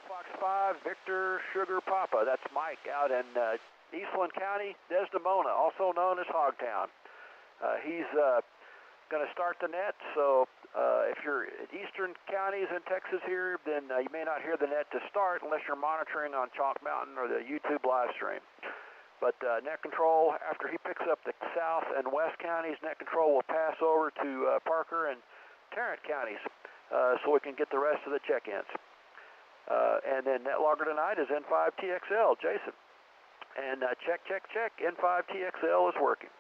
Fox 5, Victor Sugar Papa. That's Mike out in Eastland County, Desdemona, also known as Hogtown. He's going to start the net, so if you're in eastern counties in Texas here, then you may not hear the net to start unless you're monitoring on Chalk Mountain or the YouTube live stream. But net control, after he picks up the south and west counties, net control will pass over to Parker and Tarrant counties so we can get the rest of the check-ins. And then net logger tonight is N5TXL, Jason. And check, N5TXL is working.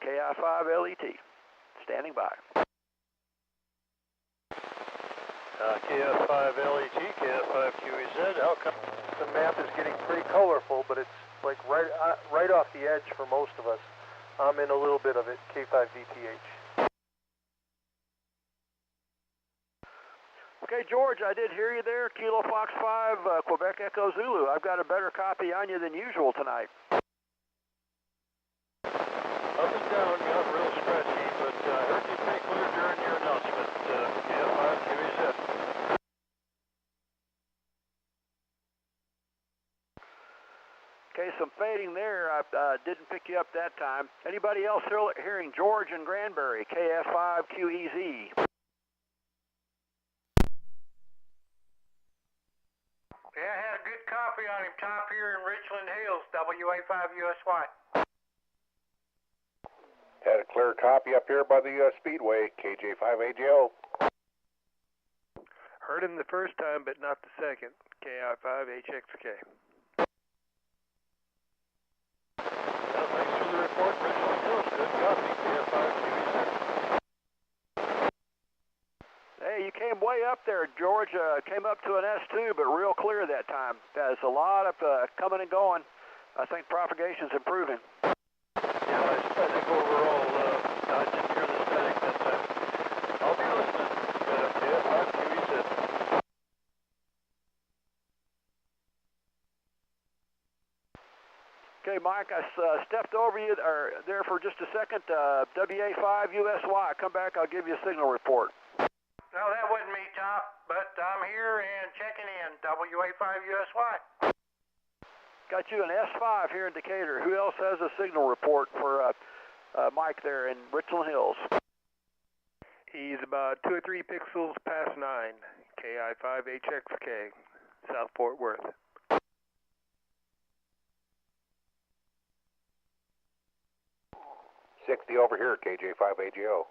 KI5LET, standing by. KF5LET, KF5QEZ, outcome. The map is getting pretty colorful, but it's like right off the edge for most of us. I'm in a little bit of it, K5DTH. Okay, George, I did hear you there. Kilo Fox 5, Quebec Echo Zulu. I've got a better copy on you than usual tonight. Up and down, got real scratchy, but I heard you pretty clear during your announcement, KF5QEZ. Okay, some fading there. I didn't pick you up that time. Anybody else hearing George and Granbury, KF5QEZ? Yeah, I had a good copy on him, top here in Richland Hills, WA5USY. Had a clear copy up here by the Speedway, KJ5AGO. Heard him the first time, but not the second, KI5HXK. Well, thanks for the report, Richland Hills. Good copy, KF5QEZ. Hey, you came way up there, George. Came up to an S2, but real clear that time. There's a lot of coming and going. I think propagation's improving. Yeah, I think overall, I didn't hear the static that time. I'll be listening. KF5QEZ. Okay, Mike, I stepped over you there for just a second. WA5USY. Come back, I'll give you a signal report. No, that wasn't me, Top, but I'm here and checking in, WA5USY. Got you an S5 here in Decatur. Who else has a signal report for Mike there in Richland Hills? He's about 2 or 3 pixels past 9, KI5HXK, South Fort Worth. $60 over here, KJ5AGO.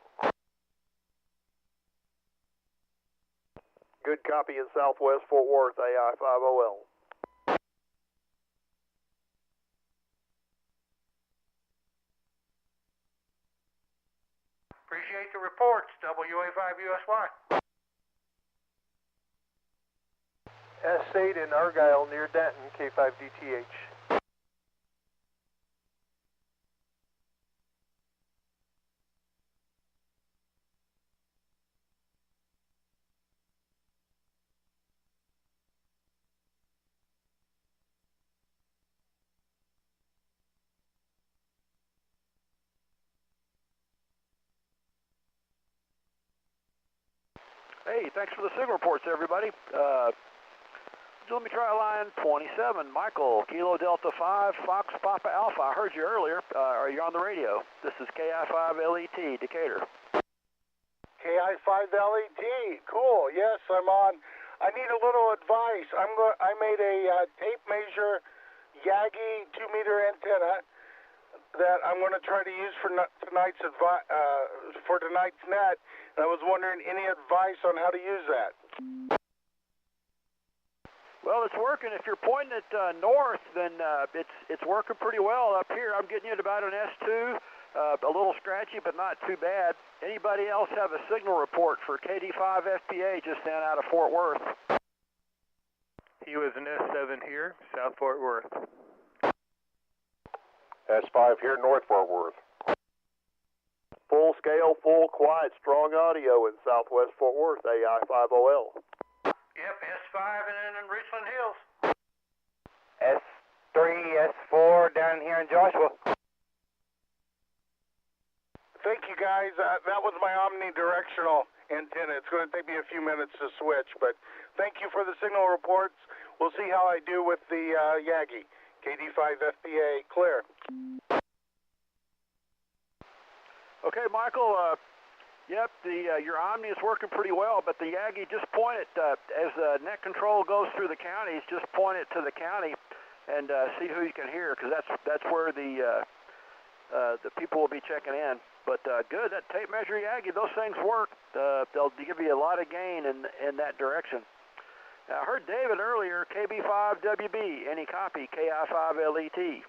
Good copy in Southwest Fort Worth, AI5OL. Appreciate the reports, WA5USY. S8 in Argyle near Denton, K5DTH. Hey, thanks for the signal reports, everybody. Let me try line 27. Michael, Kilo Delta 5, Fox Papa Alpha. I heard you earlier. Are you on the radio? This is KI5LET, Decatur. KI5LET, cool. Yes, I'm on. I need a little advice. I made a tape measure Yagi 2-meter antenna that I'm going to try to use for tonight's net. And I was wondering any advice on how to use that. Well, it's working. If you're pointing it north, then it's working pretty well up here. I'm getting you at about an S2, a little scratchy, but not too bad. Anybody else have a signal report for KD5 FPA just then out of Fort Worth? He was an S7 here, South Fort Worth. S5 here, North Fort Worth. Full scale, full quiet, strong audio in Southwest Fort Worth, AI5OL. Yep, S5 and then in Richland Hills. S3, S4 down here in Joshua. Thank you, guys. That was my omnidirectional antenna. It's going to take me a few minutes to switch, but thank you for the signal reports. We'll see how I do with the Yagi. KD5 FPA, clear. Okay, Michael, yep, your Omni is working pretty well, but the Yagi, just point it, as net control goes through the counties, just point it to the county and see who you can hear, because that's where the people will be checking in. But good, that tape measure Yagi, those things work. They'll give you a lot of gain in that direction. I heard David earlier, KB5WB, any copy, KI5LET.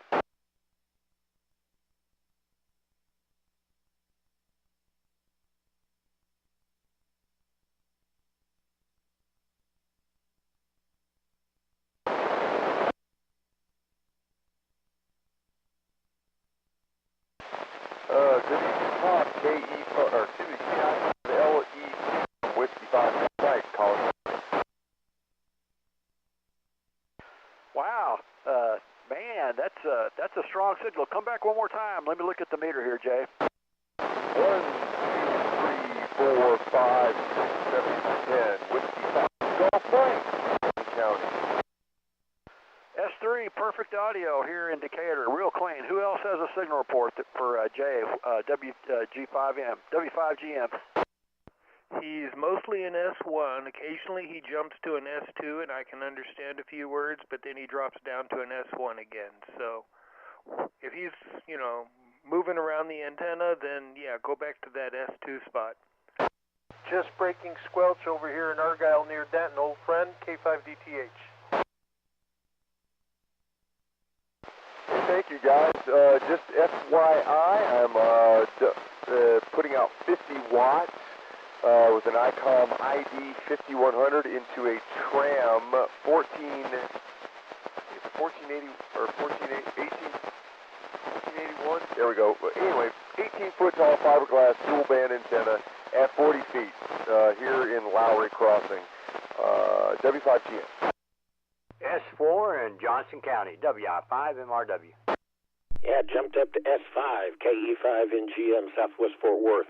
Wow, man, that's a strong signal. Come back one more time. Let me look at the meter here, Jay. 1, 2, 3, 4, 5, 6, 7, 10. Whiskey 5. Golf Frank County. S3, perfect audio here in Decatur, real clean. Who else has a signal report for Jay, WG5M, W5GM? He's mostly an S1. Occasionally he jumps to an S2, and I can understand a few words, but then he drops down to an S1 again. So if he's, moving around the antenna, then yeah, go back to that S2 spot. Just breaking squelch over here in Argyle near Denton, old friend, K5DTH. Thank you, guys. Just FYI, I'm putting out 50 watts with an ICOM ID 5100 into a tram 1480 or 1481. There we go. But anyway, 18-foot tall fiberglass dual band antenna at 40 feet here in Lowry Crossing. W5GM. S4 in Johnson County, WI5MRW. Yeah, jumped up to S5, KE5 in GM, Southwest Fort Worth.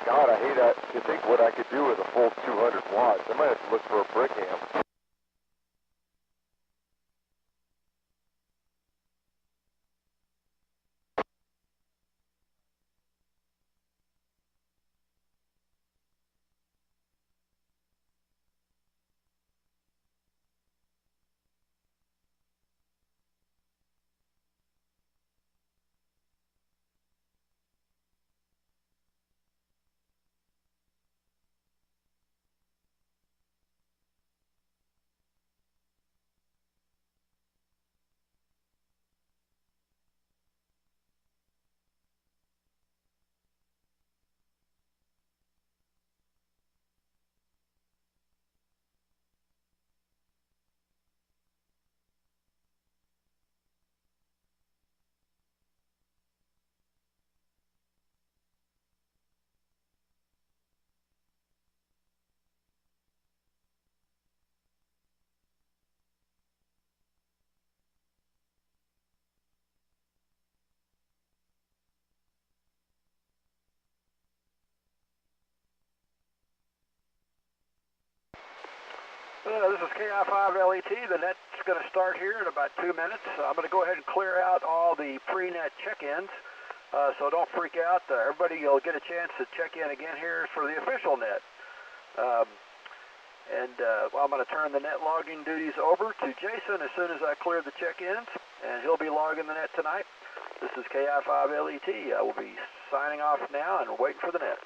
God, I hate to think what I could do with a full 200 watts. I might have to look for a brick amp. This is KI5LET. The net's going to start here in about 2 minutes. I'm going to go ahead and clear out all the pre-net check-ins, so don't freak out. Everybody will get a chance to check in again here for the official net. I'm going to turn the net logging duties over to Jason as soon as I clear the check-ins, and he'll be logging the net tonight. This is KI5LET. I will be signing off now and waiting for the net.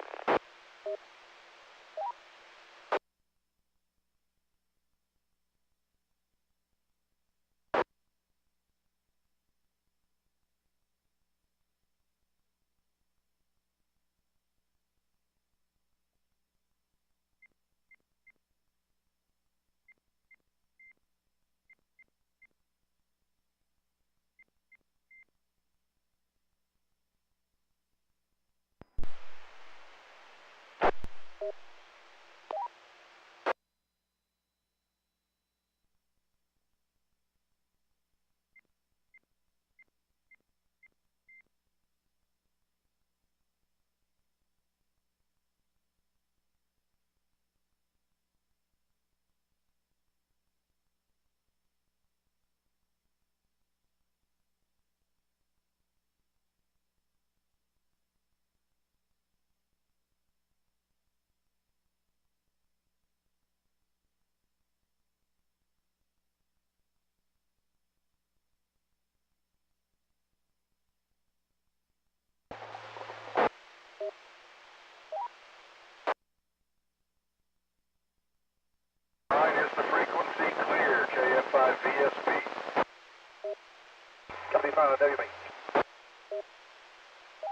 WB.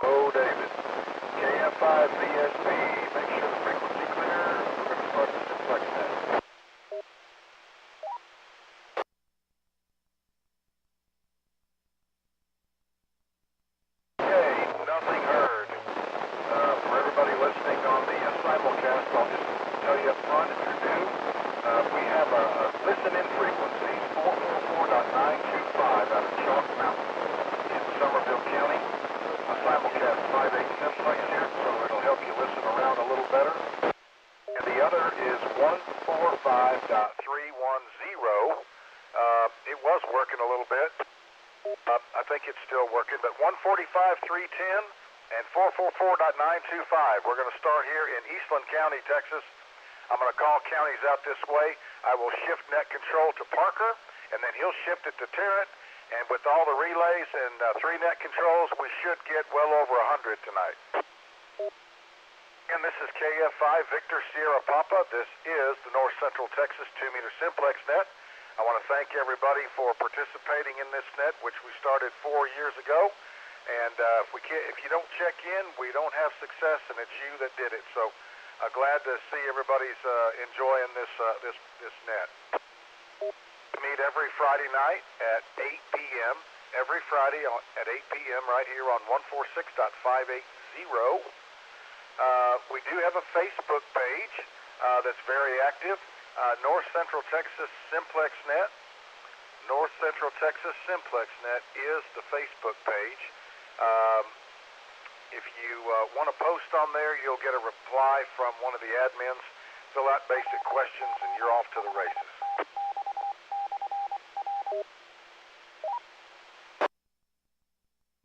Oh, David. KF5 VSP, make sure the frequency clear. We're going to start the Simplex net. Okay, nothing heard. For everybody listening on the simulcast, I'll just tell you up front if you're new, we have a listen-in frequency, 444.925 out of Chalk Mountain in Somerville County. A simulcast 5.8 Simplex here, so it'll help you listen around a little better. And the other is 145.310. It was working a little bit. I think it's still working, but 145.310 and 444.925. We're going to start here in Eastland County, Texas. I'm going to call counties out this way. I will shift net control to Parker, and then he'll shift it to Tarrant. And with all the relays and 3 net controls, we should get well over 100 tonight. And this is KF5 Victor Sierra Papa. This is the North Central Texas 2-meter Simplex net. I want to thank everybody for participating in this net, which we started 4 years ago. And if you don't check in, we don't have success, and it's you that did it. So glad to see everybody's enjoying this net. We meet every Friday night at 8 p.m. Every Friday at 8 p.m. right here on 146.580. We do have a Facebook page that's very active. North Central Texas Simplex Net. North Central Texas Simplex Net is the Facebook page. If you want to post on there, you'll get a reply from one of the admins. Fill out basic questions, and you're off to the races.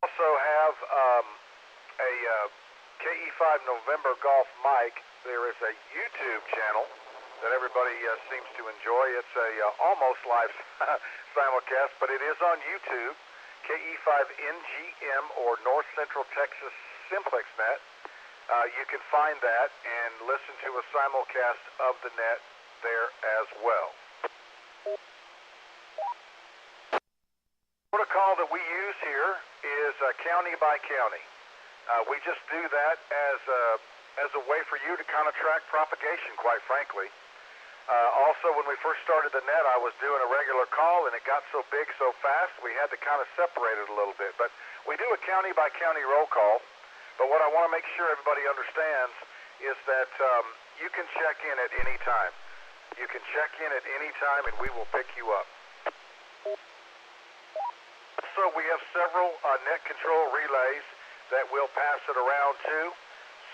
Also have a KE5 November Golf mic. There is a YouTube channel that everybody seems to enjoy. It's a almost live simulcast, but it is on YouTube. KE5NGM or North Central Texas Simplex Net. You can find that and listen to a simulcast of the net there as well. The protocol that we use here is county by county. We just do that as a way for you to kind of track propagation, quite frankly. Also, when we first started the net, I was doing a regular call, and it got so big so fast, we had to kind of separate it a little bit. But we do a county-by-county roll call. But what I want to make sure everybody understands is that you can check in at any time. You can check in at any time, and we will pick you up. So we have several net control relays that we'll pass it around to.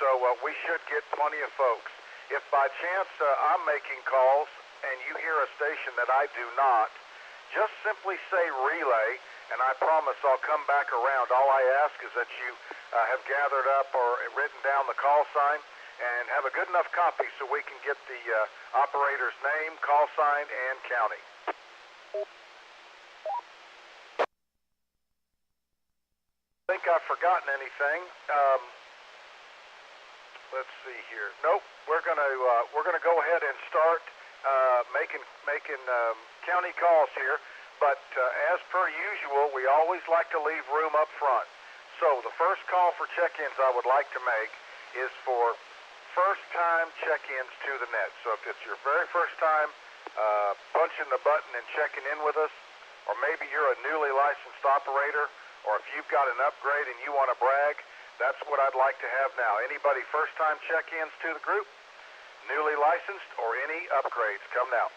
So we should get plenty of folks. If by chance I'm making calls and you hear a station that I do not, just simply say relay, and I promise I'll come back around. All I ask is that you have gathered up or written down the call sign and have a good enough copy so we can get the operator's name, call sign, and county. I think I've forgotten anything. Let's see here. Nope. We're gonna go ahead and start making county calls here. But as per usual, we always like to leave room up front. So the first call for check-ins I would like to make is for first-time check-ins to the net. So if it's your very first time punching the button and checking in with us, or maybe you're a newly licensed operator, or if you've got an upgrade and you want to brag, that's what I'd like to have now. Anybody first-time check-ins to the group, newly licensed, or any upgrades, come now.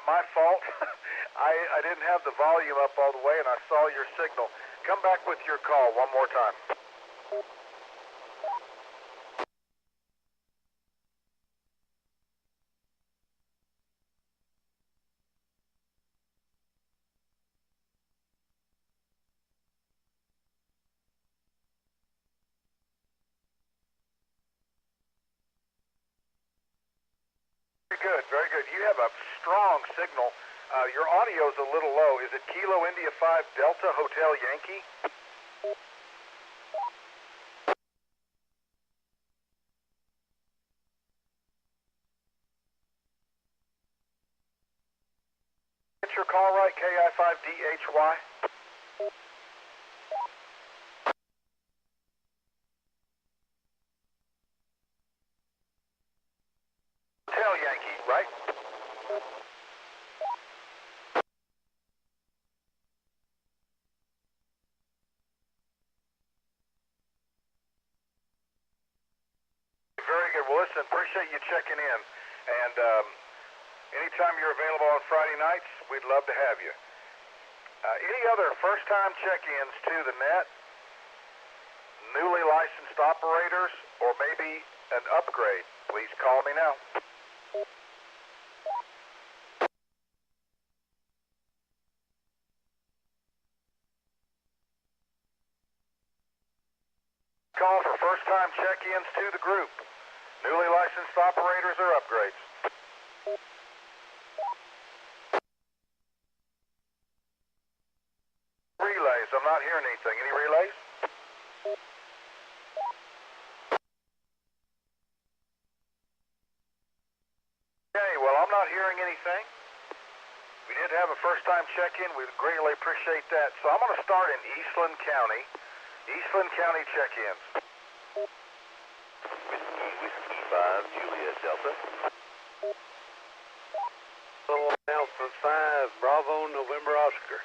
My fault. I didn't have the volume up all the way, and I saw your signal. Come back with your call one more time. good, very good. You have a strong signal. Your audio's a little low. Is it Kilo India 5 Delta Hotel Yankee? Get your call right, KI5DHY. Hotel Yankee, right? Very good. Well, listen, appreciate you checking in. And anytime you're available on Friday nights, we'd love to have you. Any other first-time check-ins to the net, newly licensed operators, or maybe an upgrade, please call me now. Call for first-time check-ins to the group, newly licensed operators or upgrades. Relays, I'm not hearing anything. Any relays? Okay, well, I'm not hearing anything. We did have a first-time check-in. We greatly appreciate that. So I'm going to start in Eastland County. Eastland County check-ins. Whiskey 5, Juliet Delta. Alpha 5, Bravo, November Oscar.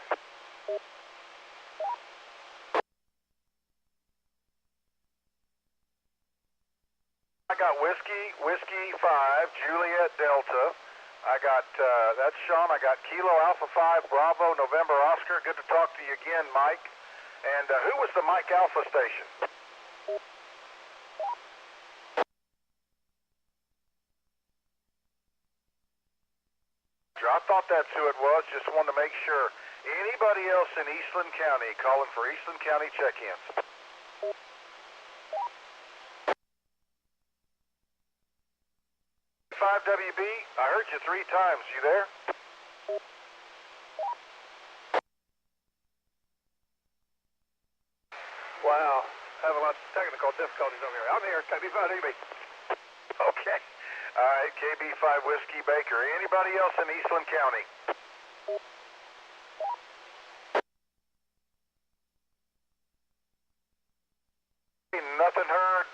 I got Whiskey 5, Juliet Delta. I got, that's Sean. I got Kilo Alpha 5, Bravo, November Oscar. Good to talk to you again, Mike. And who was the Mike Alpha station? I thought that's who it was. Just wanted to make sure. Anybody else in Eastland County calling for Eastland County check-ins? 5WB, I heard you 3 times. You there? Wow, having lots of technical difficulties over here. I'm here, KB5DB. Okay. All right, KB5 Whiskey Baker. Anybody else in Eastland County? Nothing heard.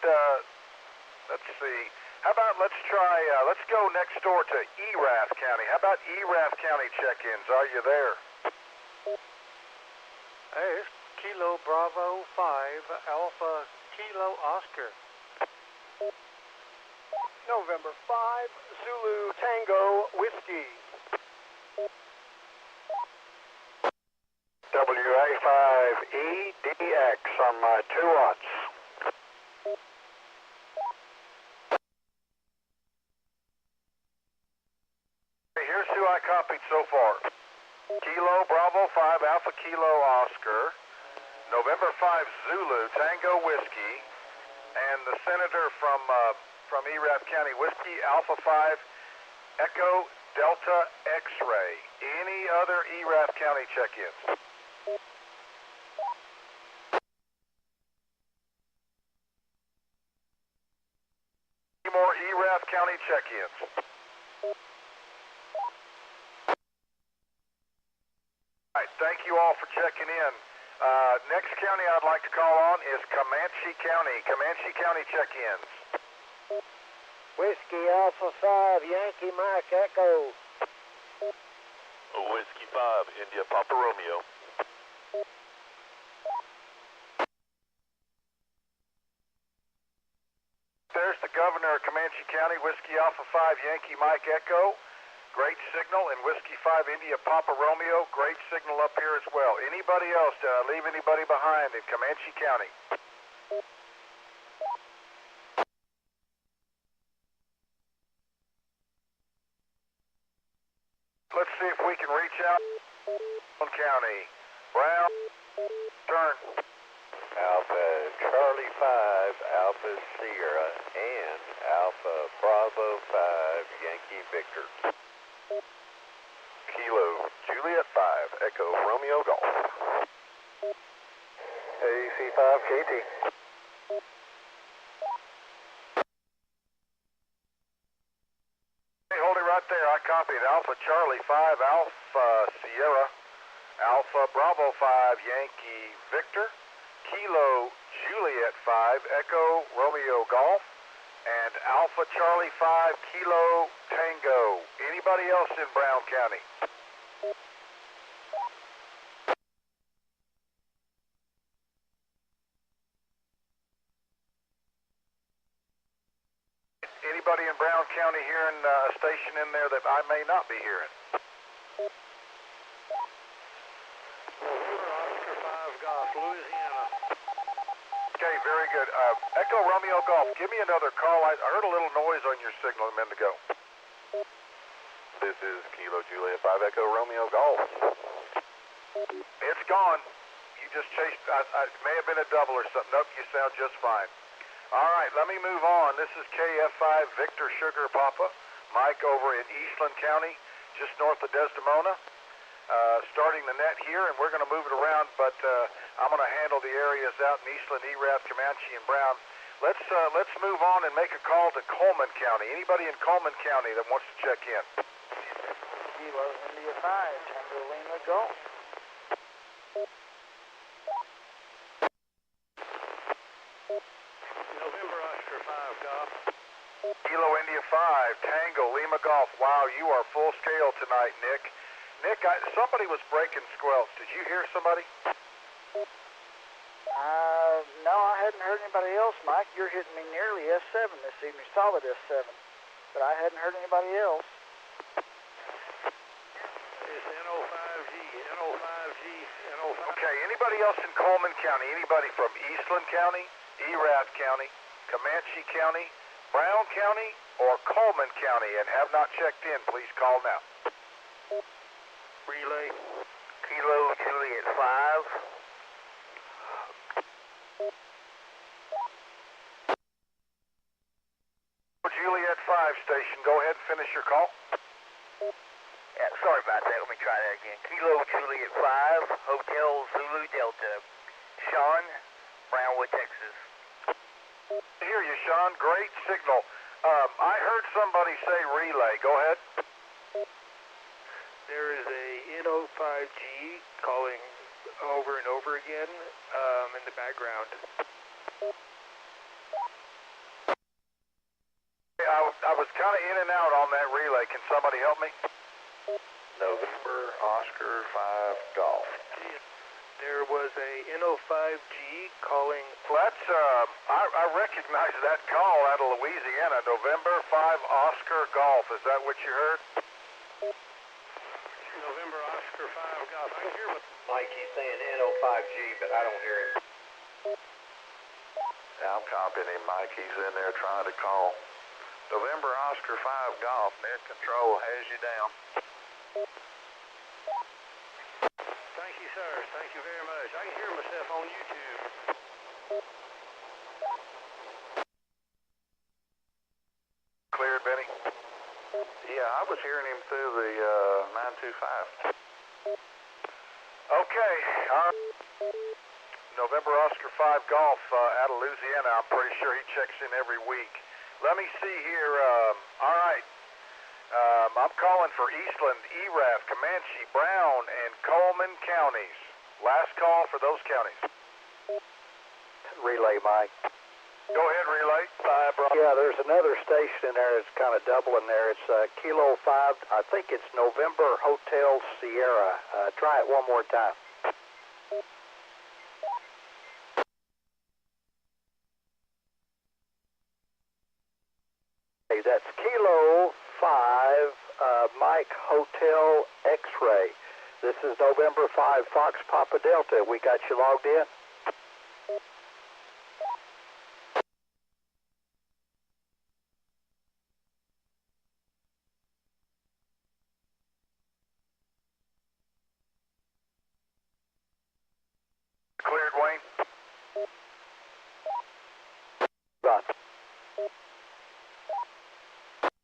Let's see. How about let's try, let's go next door to ERAF County. How about ERAF County check-ins? Are you there? Hey, it's Kilo Bravo 5, Alpha Kilo Oscar. November 5, Zulu Tango Whiskey. WA5EDX on my 2-aughts. Here's who I copied so far. Kilo Bravo 5 Alpha Kilo Oscar, November 5 Zulu Tango Whiskey, and the senator from ERAF County Whiskey Alpha 5 Echo Delta X-Ray. Any other ERAF County check-ins? Any more ERAF County check-ins? All right, thank you all for checking in. Next county I'd like to call on is Comanche County. Comanche County check-ins. Whiskey Alpha 5, Yankee Mike Echo. Whiskey 5, India Papa Romeo. There's the governor of Comanche County, Whiskey Alpha 5, Yankee Mike Echo. Great signal, and Whiskey 5 India Papa Romeo, great signal up here as well. Anybody else? Did I leave anybody behind in Comanche County? Let's see if we can reach out. County. Brown, turn. Alpha Charlie 5, Alpha Sierra, and Alpha Bravo 5, Yankee Victor. Kilo Juliet 5, Echo Romeo Golf. AC5KT. Hey, hold it right there. I copied Alpha Charlie 5, Alpha Sierra, Alpha Bravo 5, Yankee Victor, Kilo Juliet 5, Echo Romeo Golf, and Alpha Charlie 5, Kilo Tango. Anybody else in Brown County? Anybody in Brown County hearing a station in there that I may not be hearing? Oscar 5 Golf, Louisiana. Okay, very good. Echo Romeo Golf, give me another call. I heard a little noise on your signal a minute ago. This is Kilo Juliet 5 Echo Romeo Golf. It's gone. You just chased, it may have been a double or something. Nope, you sound just fine. All right, let me move on. This is KF5 Victor Sugar Papa. Mike over in Eastland County, just north of Desdemona. Starting the net here, and we're going to move it around, but I'm going to handle the areas out in Eastland, Erath, Comanche, and Brown. Let's move on and make a call to Coleman County. Anybody in Coleman County that wants to check in? Kilo India 5, Tango Lima Golf. November Oscar 5 Golf. Kilo India 5, Tango Lima Golf. Wow, you are full scale tonight, Nick. Nick, somebody was breaking squelch. Did you hear somebody? No, I hadn't heard anybody else, Mike. You're hitting me nearly S7 this evening, solid S7. But I hadn't heard anybody else. It's NO5G, NO5G, NO5. Okay, anybody else in Coleman County? Anybody from Eastland County, Erath County, Comanche County, Brown County, or Coleman County and have not checked in, please call now. Relay. Kilo Juliet 5. Juliet 5 station, go ahead and finish your call. Yeah, sorry about that. Let me try that again. Kilo Juliet 5, Hotel Zulu Delta. Sean, Brownwood, Texas. I hear you, Sean. Great signal. I heard somebody say relay. Go ahead. There is a NO5G calling over and over again in the background. I was kind of in and out on that relay. Can somebody help me? November Oscar 5 Golf. There was a NO5G calling. That's, I recognize that call out of Louisiana. November 5 Oscar Golf. Is that what you heard? November Oscar 5 Golf. I can hear what Mike, he's saying NO5G, but I don't hear him. Yeah, I'm copying him, Mike. He's in there trying to call. November Oscar 5 Golf, net control has you down. Thank you, sir. Thank you very much. I can hear myself on YouTube. Cleared, Benny? Yeah, I was hearing him through the 925. Okay. November Oscar 5 Golf out of Louisiana. I'm pretty sure he checks in every week. Let me see here. All right. I'm calling for Eastland, Erath, Comanche, Brown, and Coleman counties. Last call for those counties. Relay, Mike. Go ahead, relay. Yeah, there's another station in there. It's kind of doubling there. It's Kilo 5. I think it's November Hotel Sierra. Try it one more time. That's Kilo 5 Mike Hotel X-Ray. This is November 5 Fox Papa Delta. We got you logged in? Cleared, Wayne. Right.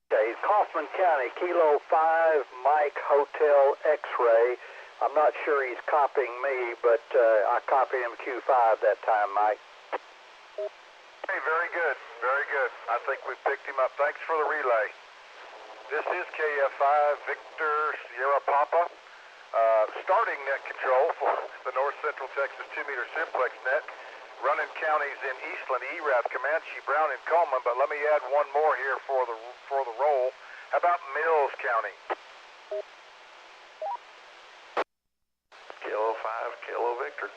Okay, Kaufman County, Kilo 5, Mike Hotel X-Ray. I'm not sure he's copying me, but I copied him Q5 that time, Mike. Hey, very good, very good. I think we picked him up. Thanks for the relay. This is KF5 Victor Sierra Papa, starting net control for the North Central Texas 2-meter Simplex net, running counties in Eastland, Erath, Comanche, Brown, and Coleman. But let me add one more here for the roll. How about Mills County? Kilo 5, Kilo Victor.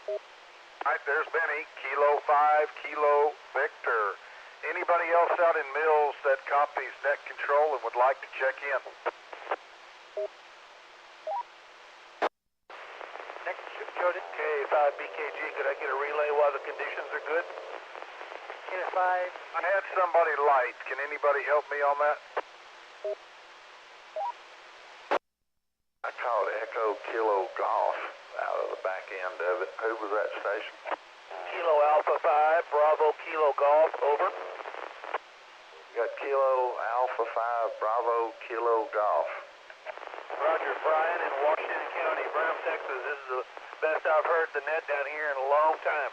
All right, there's Benny, Kilo 5, Kilo Victor. Anybody else out in Mills that copies net control and would like to check in? Next, Jody. K5BKG, could I get a relay while the conditions are good? K5. I had somebody light. Can anybody help me on that? I called Echo Kilo Golf out of the back end of it. Who was that station? Kilo Alpha 5, Bravo Kilo Golf, over. Got Kilo Alpha 5, Bravo Kilo Golf. Roger, Brian in Washington County, Brown, Texas. This is the best I've heard the net down here in a long time.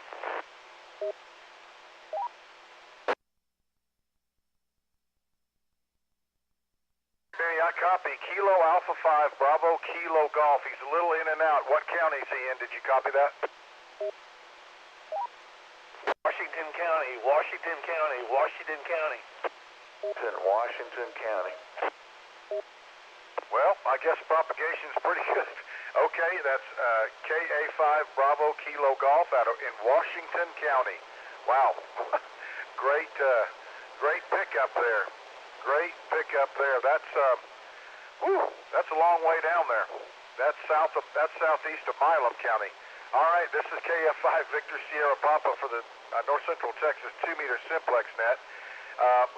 Benny, I copy Kilo Alpha 5, Bravo Kilo Golf. He's a little in and out. What county is he in? Did you copy that? Washington County, Washington County, Washington County. It's in Washington County. Well, I guess propagation's pretty good. Okay, that's KA5 Bravo Kilo Golf in Washington County. Wow, great pickup there. Great pickup there. That's that's a long way down there. That's southeast of Milam County. All right, this is KF5 Victor Sierra Papa for the North Central Texas 2-meter Simplex net.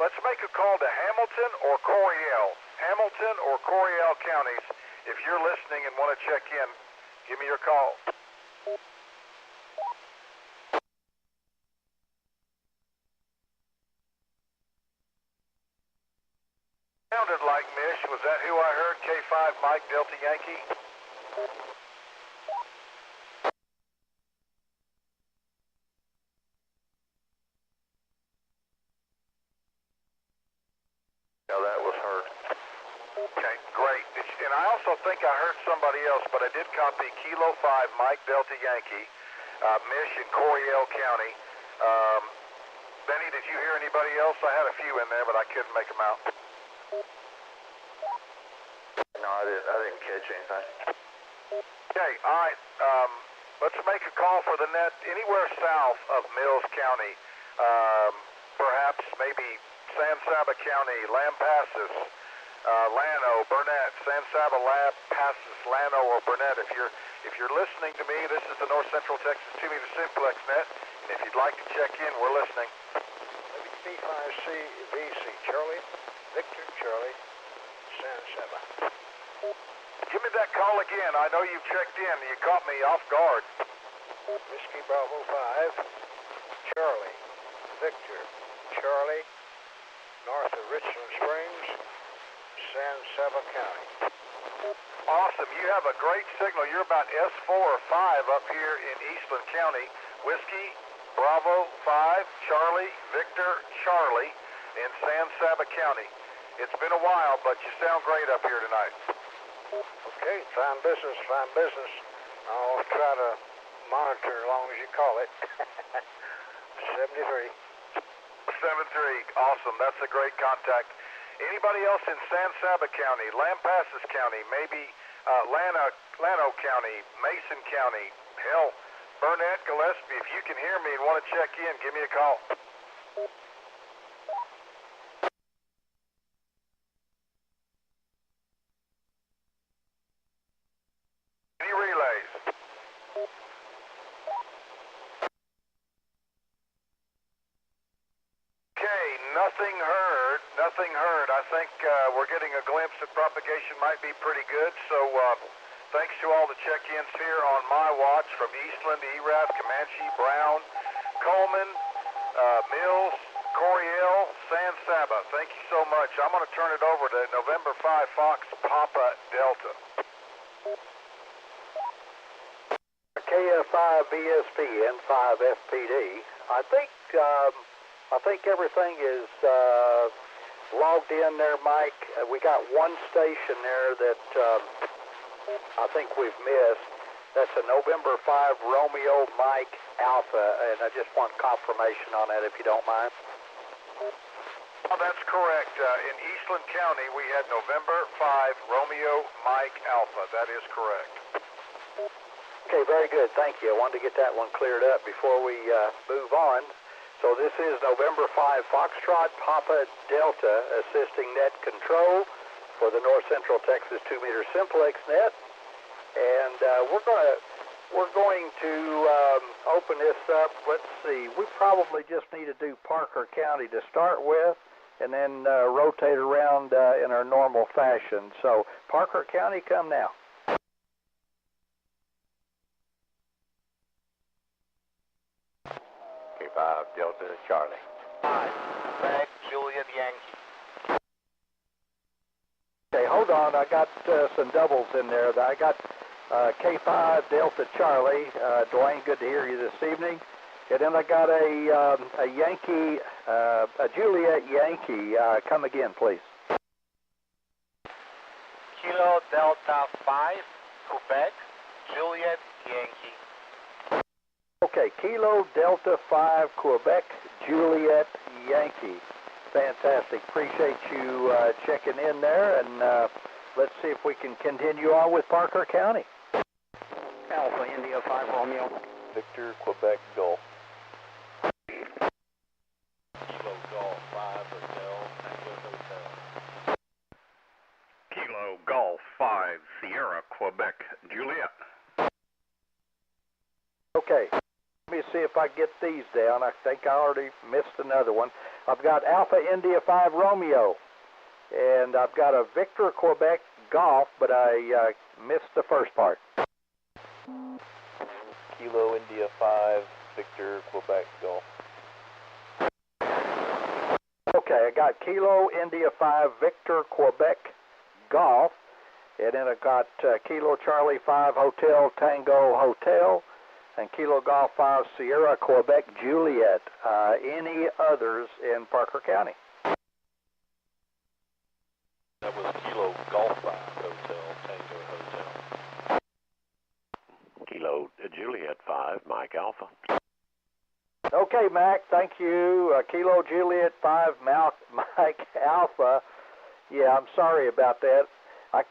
Let's make a call to Hamilton or Coryell. Hamilton or Coryell counties. If you're listening and want to check in, give me your call. Sounded like Mish. Was that who I heard? K5 Mike Delta Yankee? No, that was her. Okay, great. And I also think I heard somebody else, but I did copy Kilo 5 Mike Delta Yankee, Mish in Coryell County. Benny, did you hear anybody else? I had a few in there, but I couldn't make them out. No, I didn't catch anything. Okay, all right. Let's make a call for the net anywhere south of Mills County. Perhaps maybe San Saba County, Lampasas, Llano, Burnett, San Saba, Lampasas, Llano, or Burnett. If you're listening to me, this is the North Central Texas 2-meter Simplex net, and if you'd like to check in, we're listening. B5CVC, Charlie, Victor, Charlie, San Saba. Give me that call again. I know you've checked in. You caught me off guard. Whiskey Bravo 5, Charlie, Victor, Charlie, north of Richland Springs, San Saba County. Awesome. You have a great signal. You're about S4 or 5 up here in Eastland County. Whiskey Bravo 5, Charlie, Victor, Charlie in San Saba County. It's been a while, but you sound great up here tonight. Okay, fine business, fine business. I'll try to monitor as long as you call it. 73. 73, awesome. That's a great contact. Anybody else in San Saba County, Lampasas County, maybe Llano County, Mason County, hell, Burnett, Gillespie, if you can hear me and want to check in, give me a call. Any relays? Okay, nothing heard, nothing heard. I think we're getting a glimpse that propagation might be pretty good, so Thanks to all the check-ins here on my watch from Eastland, Erath, Comanche, Brown, Coleman, Mills, Coriel, San Saba. Thank you so much. I'm going to turn it over to November 5 Fox Papa Delta. KF5 BSP N5 FPD. I think everything is logged in there, Mike. We got one station there that I think we've missed. That's a November 5 Romeo Mike Alpha, and I just want confirmation on that if you don't mind. Oh, that's correct. In Eastland County, we had November 5 Romeo Mike Alpha. That is correct. Okay, very good. Thank you. I wanted to get that one cleared up before we move on. So this is November 5 Foxtrot Papa Delta assisting net control for the North Central Texas 2-meter Simplex net. And we're going to open this up. Let's see. We probably just need to do Parker County to start with, and then rotate around in our normal fashion. So Parker County, come now. K5 Delta Charlie. 5 Quebec Juliet Yankee. Okay, hold on. I got some doubles in there. I got K5 Delta Charlie. Dwayne, good to hear you this evening. And then I got a Yankee, a Juliet Yankee. Come again, please. Kilo Delta 5 Quebec Juliet Yankee. Okay, Kilo Delta 5 Quebec Juliet Yankee. Fantastic. Appreciate you checking in there, and let's see if we can continue on with Parker County. Alpha India 5 Romeo. Victor Quebec Golf. Kilo Golf 5 Hotel Tango Hotel. Kilo Golf 5 Sierra Quebec Juliet. Okay. Let me see if I get these down. I think I already missed another one. I've got Alpha India 5 Romeo, and I've got a Victor Quebec Golf, but I missed the first part. Kilo India 5 Victor Quebec Golf. Okay, I got Kilo India 5 Victor Quebec Golf, and then I got Kilo Charlie 5 Hotel Tango Hotel, and Kilo Golf 5 Sierra Quebec Juliet. Any others in Parker County? That was Kilo Golf 5 Hotel Tango Hotel. Kilo Juliet 5 Mike Alpha. Okay, Mac, thank you. Kilo Juliet 5 Mike Alpha. Yeah, I'm sorry about that. I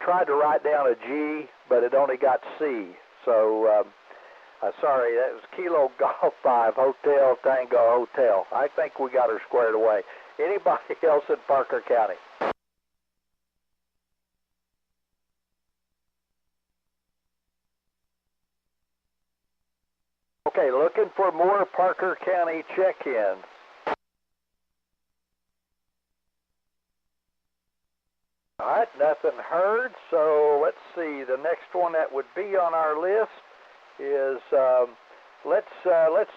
tried to write down a G, but it only got C. So, sorry, that was Kilo Golf 5 Hotel Tango Hotel. I think we got her squared away. Anybody else in Parker County? Okay, looking for more Parker County check-ins. All right, nothing heard, so let's see. The next one that would be on our list is let's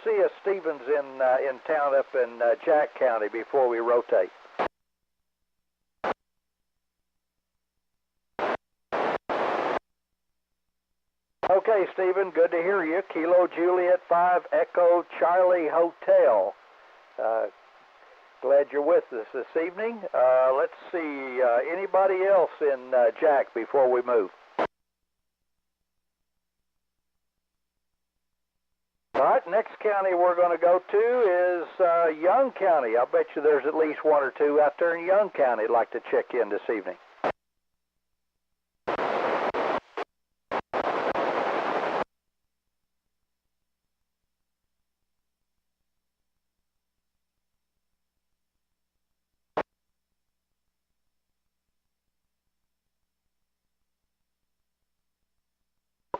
see if Stephen's in town up in Jack County before we rotate. Okay, Stephen, good to hear you. Kilo Juliet 5 Echo Charlie Hotel. Glad you're with us this evening. Let's see, anybody else in Jack before we move? All right, next county we're going to go to is Young County. I'll bet you there's at least one or two out there in Young County that'd like to check in this evening.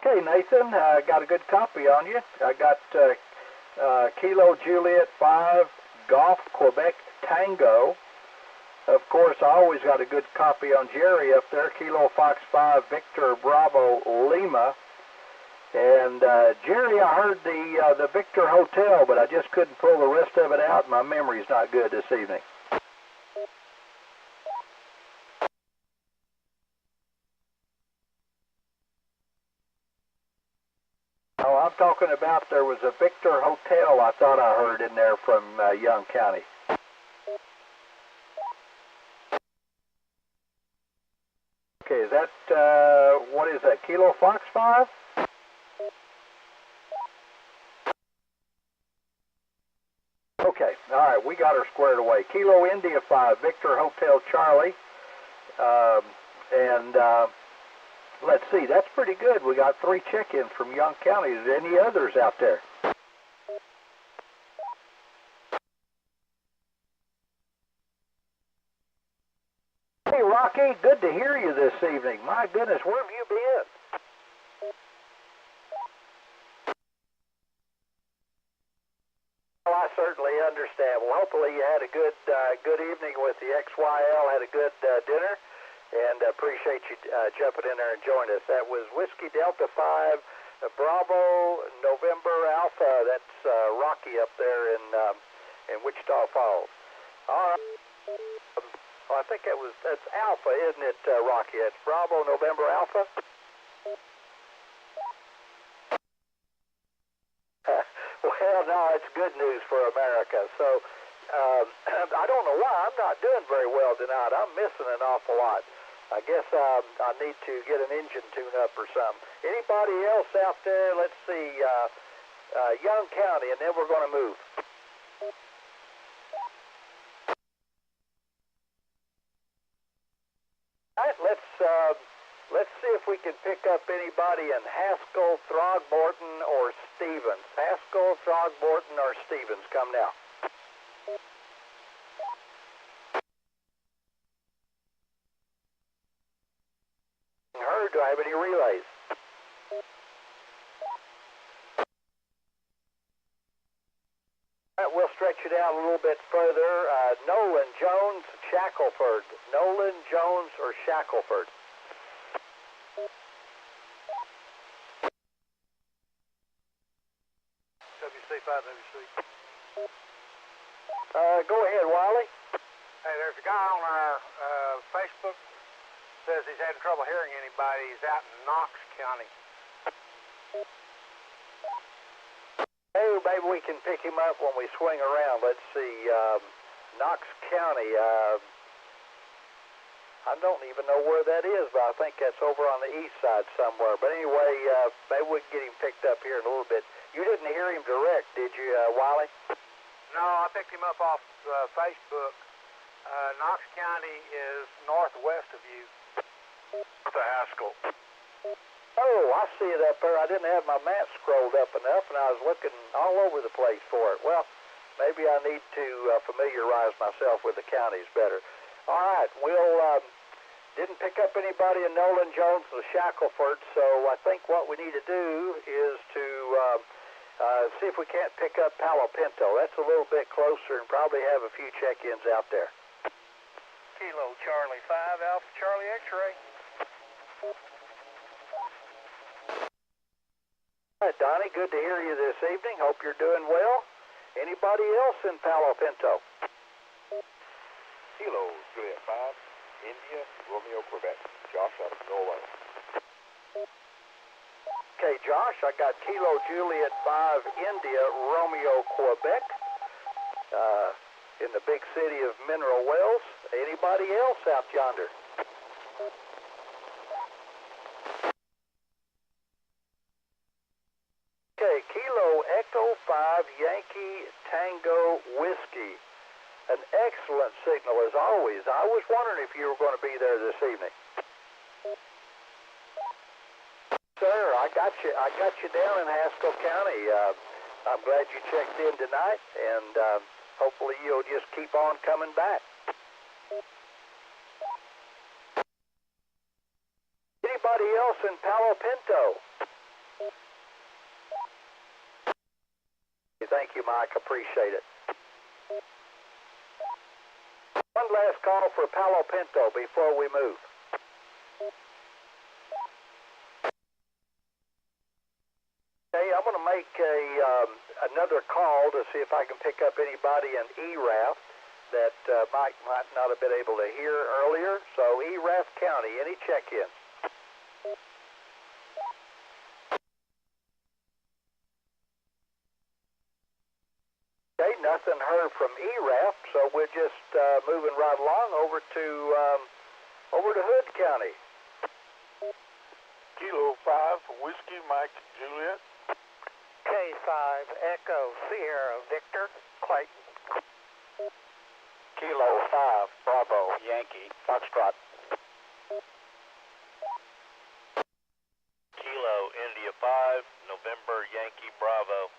Okay, Nathan, I got a good copy on you. I got Kilo Juliet 5 Golf Quebec Tango, Of course, I always got a good copy on Jerry up there, Kilo Fox 5 Victor Bravo Lima. And Jerry, I heard the Victor Hotel, but I just couldn't pull the rest of it out. My memory's not good this evening. Oh, I'm talking about there was a Victor Hotel I thought I heard in there from Young County. Okay, is that, what is that, Kilo Fox 5? Okay, all right, we got her squared away. Kilo India 5, Victor Hotel Charlie. Let's see, that's pretty good. We got 3 check-ins from Young County. Is there any others out there? Hey, Rocky, good to hear you this evening. My goodness, where have you been? Well, I certainly understand. Well, hopefully you had a good evening with the XYL, had a good dinner, and appreciate you jumping in there and joining us. That was Whiskey Delta 5, Bravo, November Alpha. That's Rocky up there in Wichita Falls. All right. Oh, I think that's Alpha, isn't it, Rocky? It's Bravo, November Alpha. Well, no, it's good news for America. So, I don't know why I'm not doing very well tonight. I'm missing an awful lot. I guess I need to get an engine tune-up or something. Anybody else out there? Let's see, Young County, and then we're going to move. All right, let's see if we can pick up anybody in Haskell, Throgmorton, or Stevens. Haskell, Throgmorton, or Stevens. Come now. Heard, do I have any relays? All right, we'll stretch it out a little bit further. Nolan, Jones, Shackelford. Nolan, Jones, or Shackelford? WC5WC. Go ahead, Wiley. Hey, there's a guy on our Facebook says he's having trouble hearing anybody. He's out in Knox County. Hey, maybe we can pick him up when we swing around. Let's see, Knox County. I don't even know where that is, but I think that's over on the east side somewhere. But anyway, maybe we can get him picked up here in a little bit. You didn't hear him direct, did you, Wiley? No, I picked him up off Facebook. Knox County is northwest of you. To Haskell. Oh, I see it up there. I didn't have my map scrolled up enough, and I was looking all over the place for it. Well, maybe I need to familiarize myself with the counties better. All right, we'll didn't pick up anybody in Nolan, Jones, or Shackelford, so I think what we need to do is to see if we can't pick up Palo Pinto. That's a little bit closer and probably have a few check-ins out there. Kilo Charlie 5, Alpha Charlie X-ray. All right, Donnie, good to hear you this evening. Hope you're doing well. Anybody else in Palo Pinto? Kilo Juliet 5, India, Romeo, Quebec. Josh out of Nolan. Okay, Josh, I got Kilo Juliet 5, India, Romeo, Quebec, in the big city of Mineral Wells. Anybody else out yonder? Okay, Kilo Echo 5, Yankee Tango Whiskey. An excellent signal as always. I was wondering if you were going to be there this evening. Sir, I got you down in Haskell County. I'm glad you checked in tonight, and hopefully you'll just keep on coming back. Anybody else in Palo Pinto? Thank you, Mike. Appreciate it. One last last call for Palo Pinto before we move. Okay, I'm going to make another call to see if I can pick up anybody in ERAF that might not have been able to hear earlier. So ERAF County, any check-ins? Okay, nothing heard from ERAF, so we're just moving right along over to Hood County. Kilo 5, Whiskey Mike Juliet. K5 Echo Sierra Victor Clayton. Kilo 5 Bravo Yankee Foxtrot. Kilo India 5 November Yankee Bravo.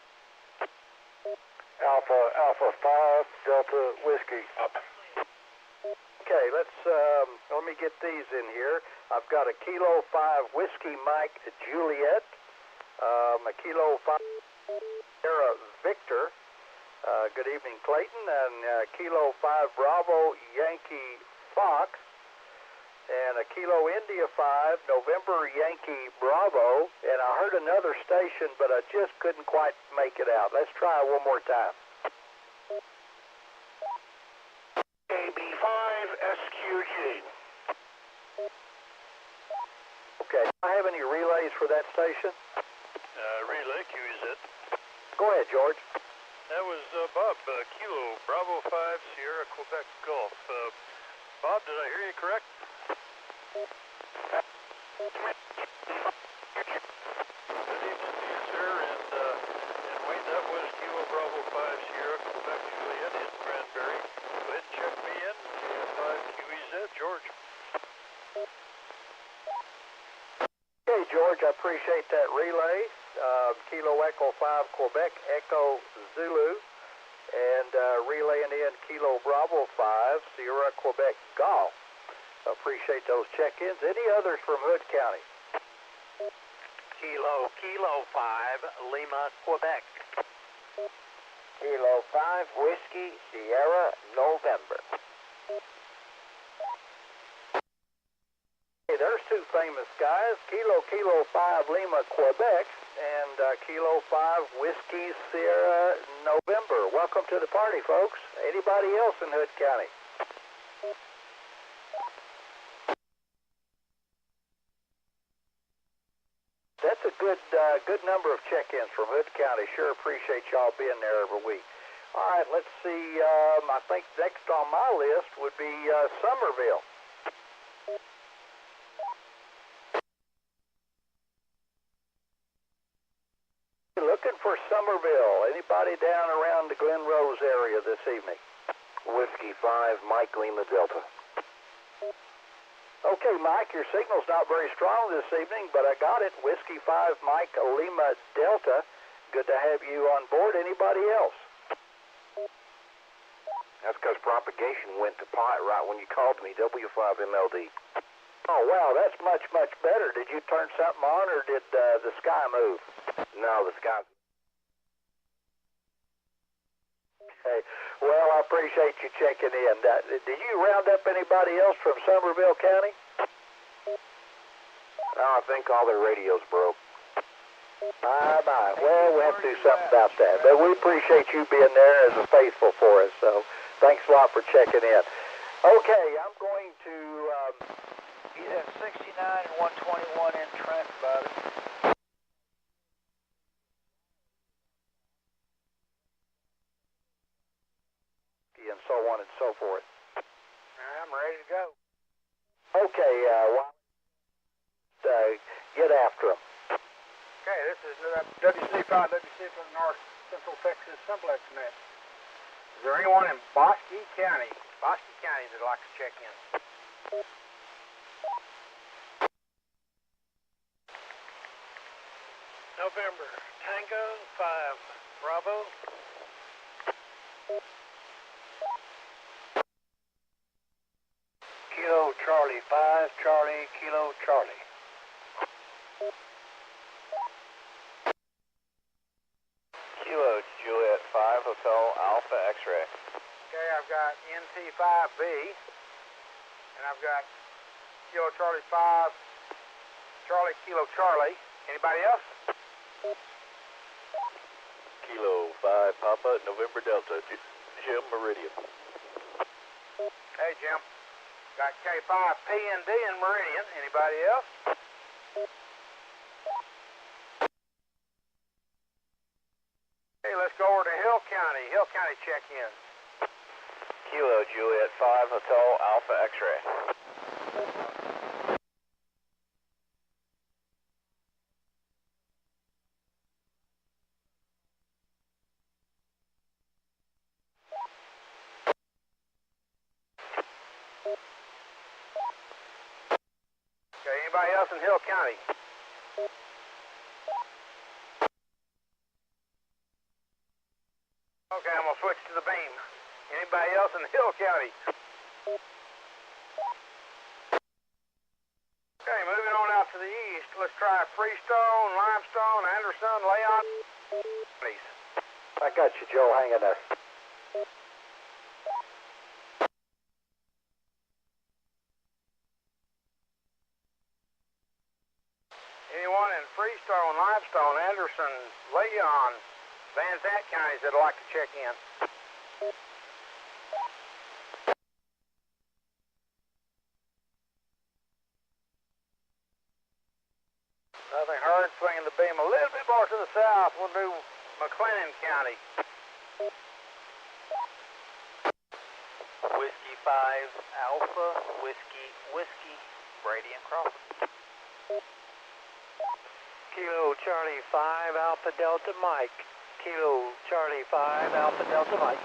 Alpha 5 Delta Whiskey. Okay, let me get these in here. I've got a Kilo 5 Whiskey Mike Juliet, a Kilo 5 Sierra Victor, good evening Clayton, and Kilo 5 Bravo Yankee Fox, and a Kilo India 5 November Yankee Bravo, and I heard another station, but I just couldn't quite make it out. Let's try one more time. AB5 SQG. Okay, do I have any relays for that station? Relay QZ. Go ahead, George. That was Bob, Kilo Bravo 5 Sierra Quebec Golf. Bob, did I hear you correct? Good evening to you, sir, and Wayne, that was Kilo Bravo 5 Sierra Quebec Juliet in Cranberry. Go ahead and check me in, GM5 QEZ, George. Okay, George, I appreciate that relay. Kilo Echo 5 Quebec Echo Zulu, and relaying in Kilo Bravo 5 Sierra Quebec Golf. Appreciate those check-ins. Any others from Hood County? Kilo 5 Lima Quebec. Kilo 5 Whiskey Sierra November. Hey, there's two famous guys, Kilo 5 Lima Quebec and Kilo 5 Whiskey Sierra November. Welcome to the party, folks. Anybody else in Hood County? That's a good number of check-ins from Hood County. Sure appreciate y'all being there every week. All right, let's see. I think next on my list would be Somerville. Looking for Somerville. Anybody down around the Glen Rose area this evening? Whiskey 5 Mike Lima Delta. Okay, Mike, your signal's not very strong this evening, but I got it. Whiskey 5 Mike Lima Delta. Good to have you on board. Anybody else? That's because propagation went to pot right when you called me, W5MLD. Oh, wow, that's much, much better. Did you turn something on, or did the sky move? No, the sky. Okay, well, I appreciate you checking in. Did you round up anybody else from Somerville County? No, I think all their radios broke. Bye-bye. Well, we'll have to do something about that. But we appreciate you being there as a faithful for us, so thanks a lot for checking in. Okay, I'm going to... He's at 69 and 121 in Trent, buddy. And so on and so forth. I'm ready to go. Okay, get after them. Okay, this is WC5, WC from North Central Texas Simplex Net. Is there anyone in Bosque County that'd like to check in? November Tango 5 Bravo. Kilo Charlie 5 Charlie Kilo Charlie. Kilo Juliet 5 Hotel Alpha X-Ray. Okay, I've got NT5B I've got Kilo Charlie 5, Charlie Kilo Charlie. Anybody else? Kilo 5 Papa November Delta, Jim Meridian. Hey, Jim. Got K5 PND in Meridian. Anybody else? Hey, let's go over to Hill County. Hill County check-in. Kilo Juliet 5 Hotel Alpha X-ray. Okay, anybody else in Hill County? Okay, I'm going to switch to the beam. Anybody else in Hill County? Okay, moving on out to the east. Let's try Freestone, Limestone, Anderson, Leon. Please. I got you, Joe. Hang in there. Anyone in Freestone, Limestone, Anderson, Leon, Van Zant counties that'd like to check in? Nothing heard. Swinging the beam a little bit more to the south. We'll do McLennan County. Whiskey 5 Alpha, Whiskey, Brady and Crawford. Kilo Charlie 5 Alpha Delta Mike. Kilo Charlie 5 Alpha Delta Mike.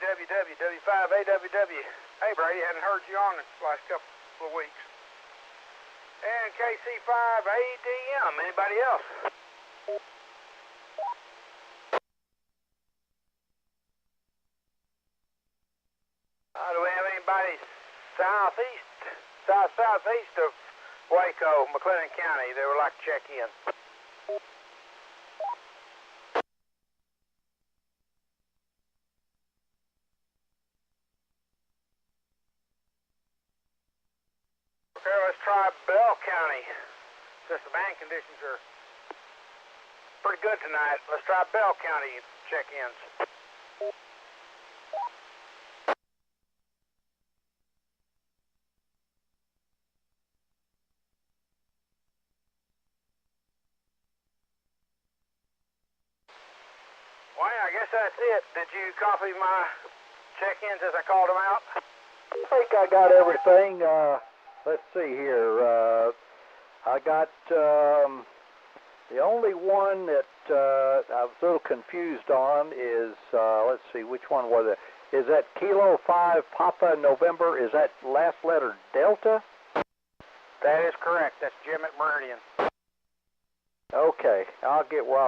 AWW, W5, AWW. Hey, Brady, hadn't heard you on the last couple of weeks. And KC5, ADM. Anybody else? Do we have anybody southeast of Waco, McLennan County that would like to check in? Okay, let's try Bell County. Since the band conditions are pretty good tonight, let's try Bell County check-ins. Well, I guess that's it. Did you copy my check-ins as I called them out? I think I got everything. Let's see here. I got the only one that I was a little confused on is, let's see, which one was it? Is that Kilo 5 Papa November? Is that last letter Delta? That is correct. That's Jim at Meridian. Okay, I'll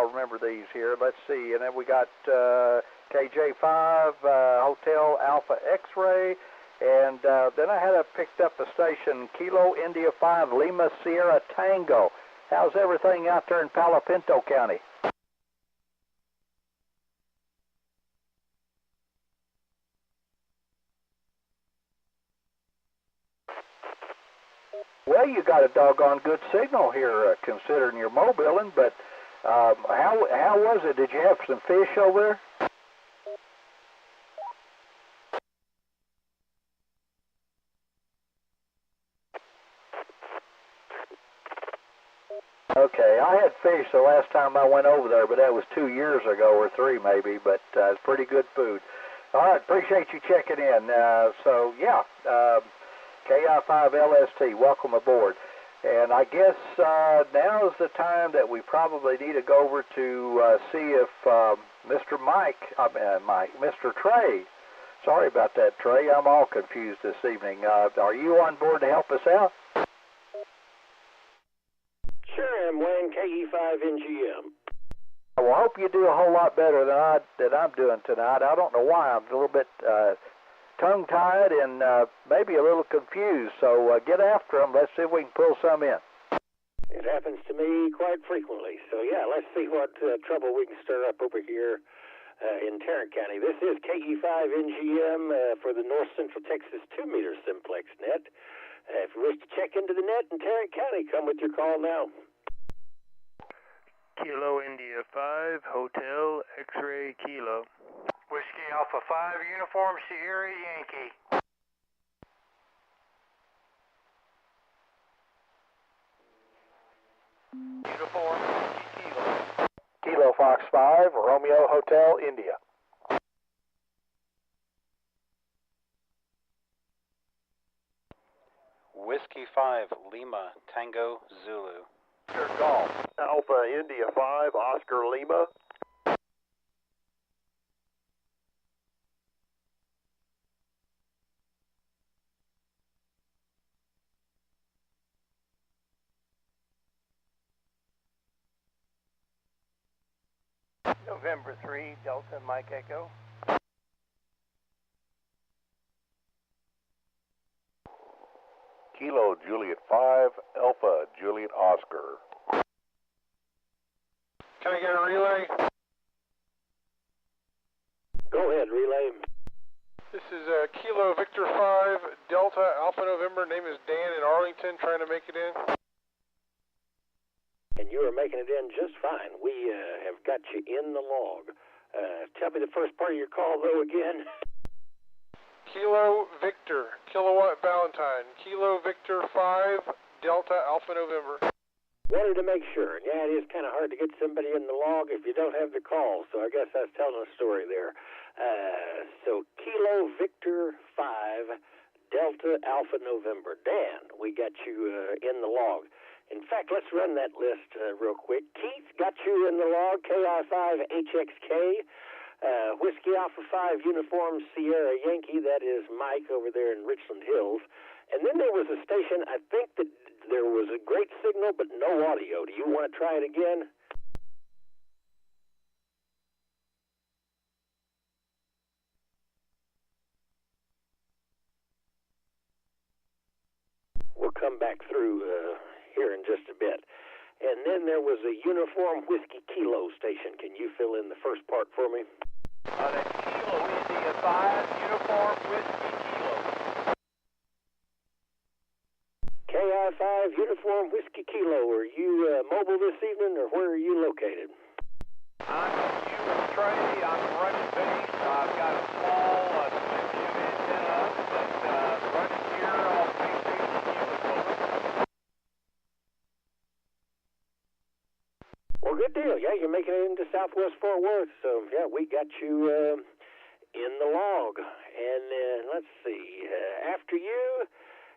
remember these here. Let's see, and then we got KJ5 Hotel Alpha X-ray, and then I had picked up a station Kilo India 5 Lima Sierra Tango. How's everything out there in Palo Pinto County? Well, you got a doggone good signal here, considering your mobiling, but how was it? Did you have some fish over there? Okay, I had fish the last time I went over there, but that was 2 years ago, or 3 maybe, but it's pretty good food. All right, appreciate you checking in. So, yeah, KI5LST, welcome aboard. And I guess now is the time that we probably need to go over to see if Mr. Mr. Trey, sorry about that, Trey, I'm all confused this evening. Are you on board to help us out? Sure, I'm Wayne, KE5NGM. Well, I hope you do a whole lot better than I'm doing tonight. I don't know why. I'm a little bit tongue-tied and maybe a little confused. So get after them. Let's see if we can pull some in. It happens to me quite frequently. So, yeah, let's see what trouble we can stir up over here in Tarrant County. This is KE5NGM for the North Central Texas 2-meter Simplex net. If you wish to check into the net in Tarrant County, come with your call now. Kilo India 5, Hotel X-Ray Kilo. Whiskey Alpha 5, Uniform Sierra Yankee. Uniform Kilo. Kilo Fox 5, Romeo Hotel, India. Whiskey 5, Lima, Tango, Zulu. Golf, Alpha India 5, Oscar Lima. November 3, Delta, Mike Echo. Kilo Juliet 5, Alpha Juliet Oscar. Can I get a relay? Go ahead, relay. This is Kilo Victor 5, Delta Alpha November. Name is Dan in Arlington, trying to make it in. And you are making it in just fine. We have got you in the log. Tell me the first part of your call, though, again. Kilo Victor, Kilowatt Valentine, Kilo Victor 5, Delta Alpha November. Wanted to make sure. Yeah, it is kind of hard to get somebody in the log if you don't have the call, so I guess that's telling a story there. So Kilo Victor 5, Delta Alpha November. Dan, we got you in the log. In fact, let's run that list real quick. Keith got you in the log, KI5HXK. Whiskey Alpha 5 Uniform Sierra Yankee, that is Mike over there in Richland Hills. And then there was a station, I think that there was a great signal but no audio. Do you want to try it again? We'll come back through here in just a bit. And then there was a Uniform Whiskey Kilo station. Can you fill in the first part for me? That's Kilo India 5, Uniform Whiskey Kilo. KI5 Uniform Whiskey Kilo. Are you mobile this evening, or where are you located? I'm in Hughes Trey. I'm running base. I've got a small split antenna up, but running here off base station Hughes. Well, good deal. Yeah, you're making it into Southwest Fort Worth, so yeah, we got you in the log. And let's see, after you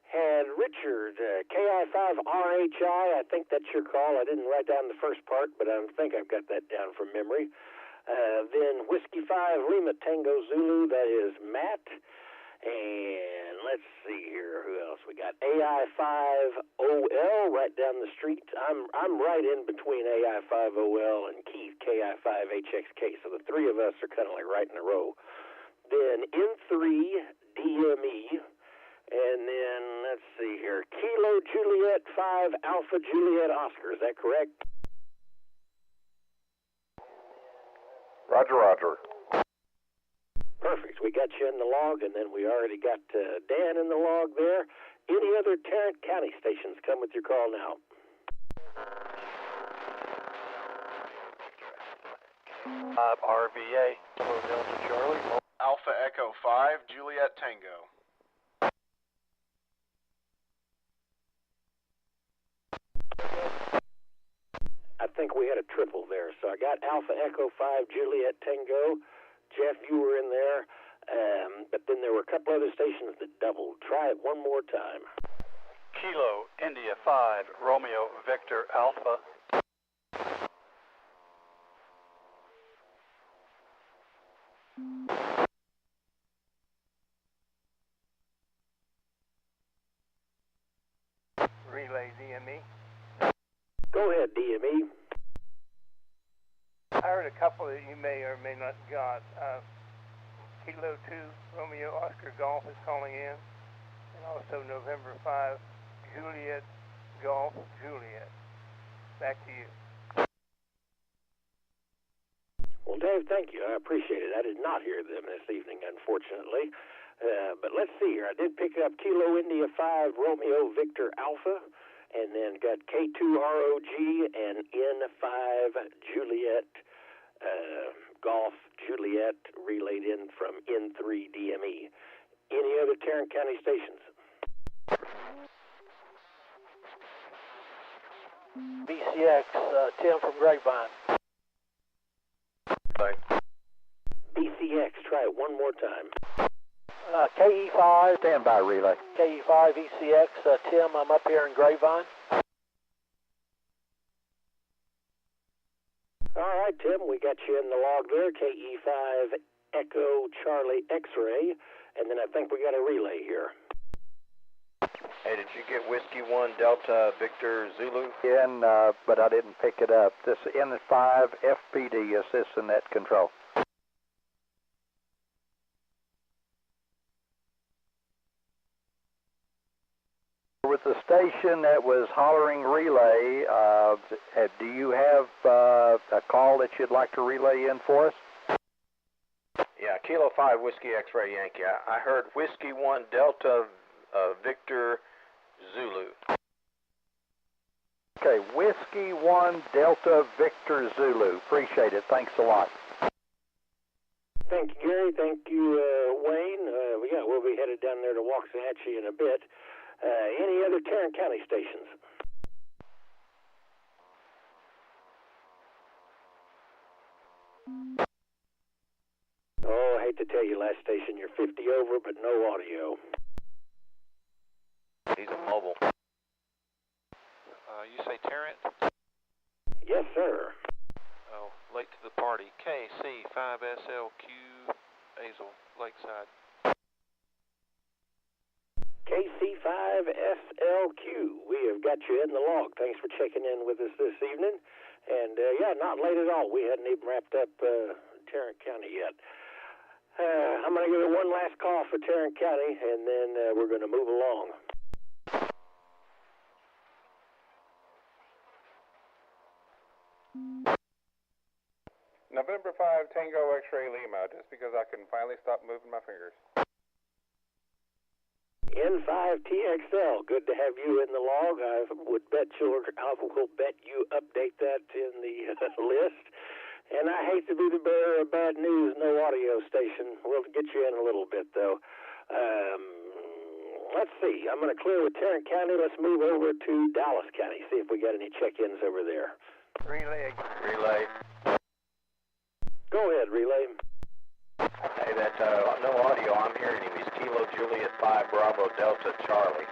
had Richard, KI5RHI, I think that's your call. I didn't write down the first part, but I think I've got that down from memory. Then Whiskey 5 Lima Tango Zulu, that is Matt. And let's see here, who else we got? AI5OL right down the street. I'm right in between AI5OL and Keith KI5HXK, so the three of us are kind of like right in a row. Then N3 DME, and then let's see here, Kilo Juliet 5 Alpha Juliet Oscar. Is that correct? Roger, roger. Perfect. We got you in the log, and then we already got Dan in the log there. Any other Tarrant County stations? Come with your call now. RVA, Kilo Delta Charlie. Alpha Echo 5, Juliet Tango. I think we had a triple there. So I got Alpha Echo 5, Juliet Tango. Jeff, you were in there. But then there were a couple other stations that doubled. Try it one more time. Kilo India 5, Romeo Victor Alpha. Relay DME. Go ahead, DME. I heard a couple that you may or may not got. Kilo 2, Romeo Oscar Golf is calling in. And also November 5, Juliet Golf Juliet. Back to you. Well, Dave, thank you. I appreciate it. I did not hear them this evening, unfortunately. But let's see here. I did pick up Kilo India 5 Romeo Victor Alpha, and then got K2 ROG and N5 Juliet Golf Juliet relayed in from N3 DME. Any other Tarrant County stations? BCX, Tim from Grapevine. BCX, try it one more time. KE5, standby relay. KE5 ECX, Tim, I'm up here in Grapevine. All right, Tim, we got you in the log there. KE5 Echo Charlie X-Ray, and then I think we got a relay here. Hey, did you get Whiskey 1 Delta Victor Zulu? Yeah, but I didn't pick it up. This N5 FPD assists in net control. With the station that was hollering relay, do you have a call that you'd like to relay in for us? Yeah, Kilo 5 Whiskey X-Ray Yankee. I heard Whiskey 1 Delta Victor Zulu. Okay, Whiskey 1 Delta Victor Zulu. Appreciate it. Thanks a lot. Thank you, Gary. Thank you, Wayne. We'll be headed down there to Waxahachie in a bit. Any other Tarrant County stations? Oh, I hate to tell you, last station, you're 50 over, but no audio. He's a mobile. You say Tarrant? Yes, sir. Oh, late to the party. KC5SLQ, Hazel, Lakeside. KC5SLQ, we have got you in the log. Thanks for checking in with us this evening. And, not late at all. We hadn't even wrapped up Tarrant County yet. I'm going to give it one last call for Tarrant County, and then we're going to move along. November 5 Tango X-Ray Lima, just because I can finally stop moving my fingers. N5TXL, good to have you in the log. I will bet you update that in the list. And I hate to be the bearer of bad news, no audio station. We'll get you in a little bit, though. Let's see. I'm going to clear with Tarrant County. Let's move over to Dallas County, see if we got any check-ins over there. Relay. Go ahead, relay. Hey, that no audio. I'm hearing him. He's Kilo Juliet 5 Bravo Delta Charlie.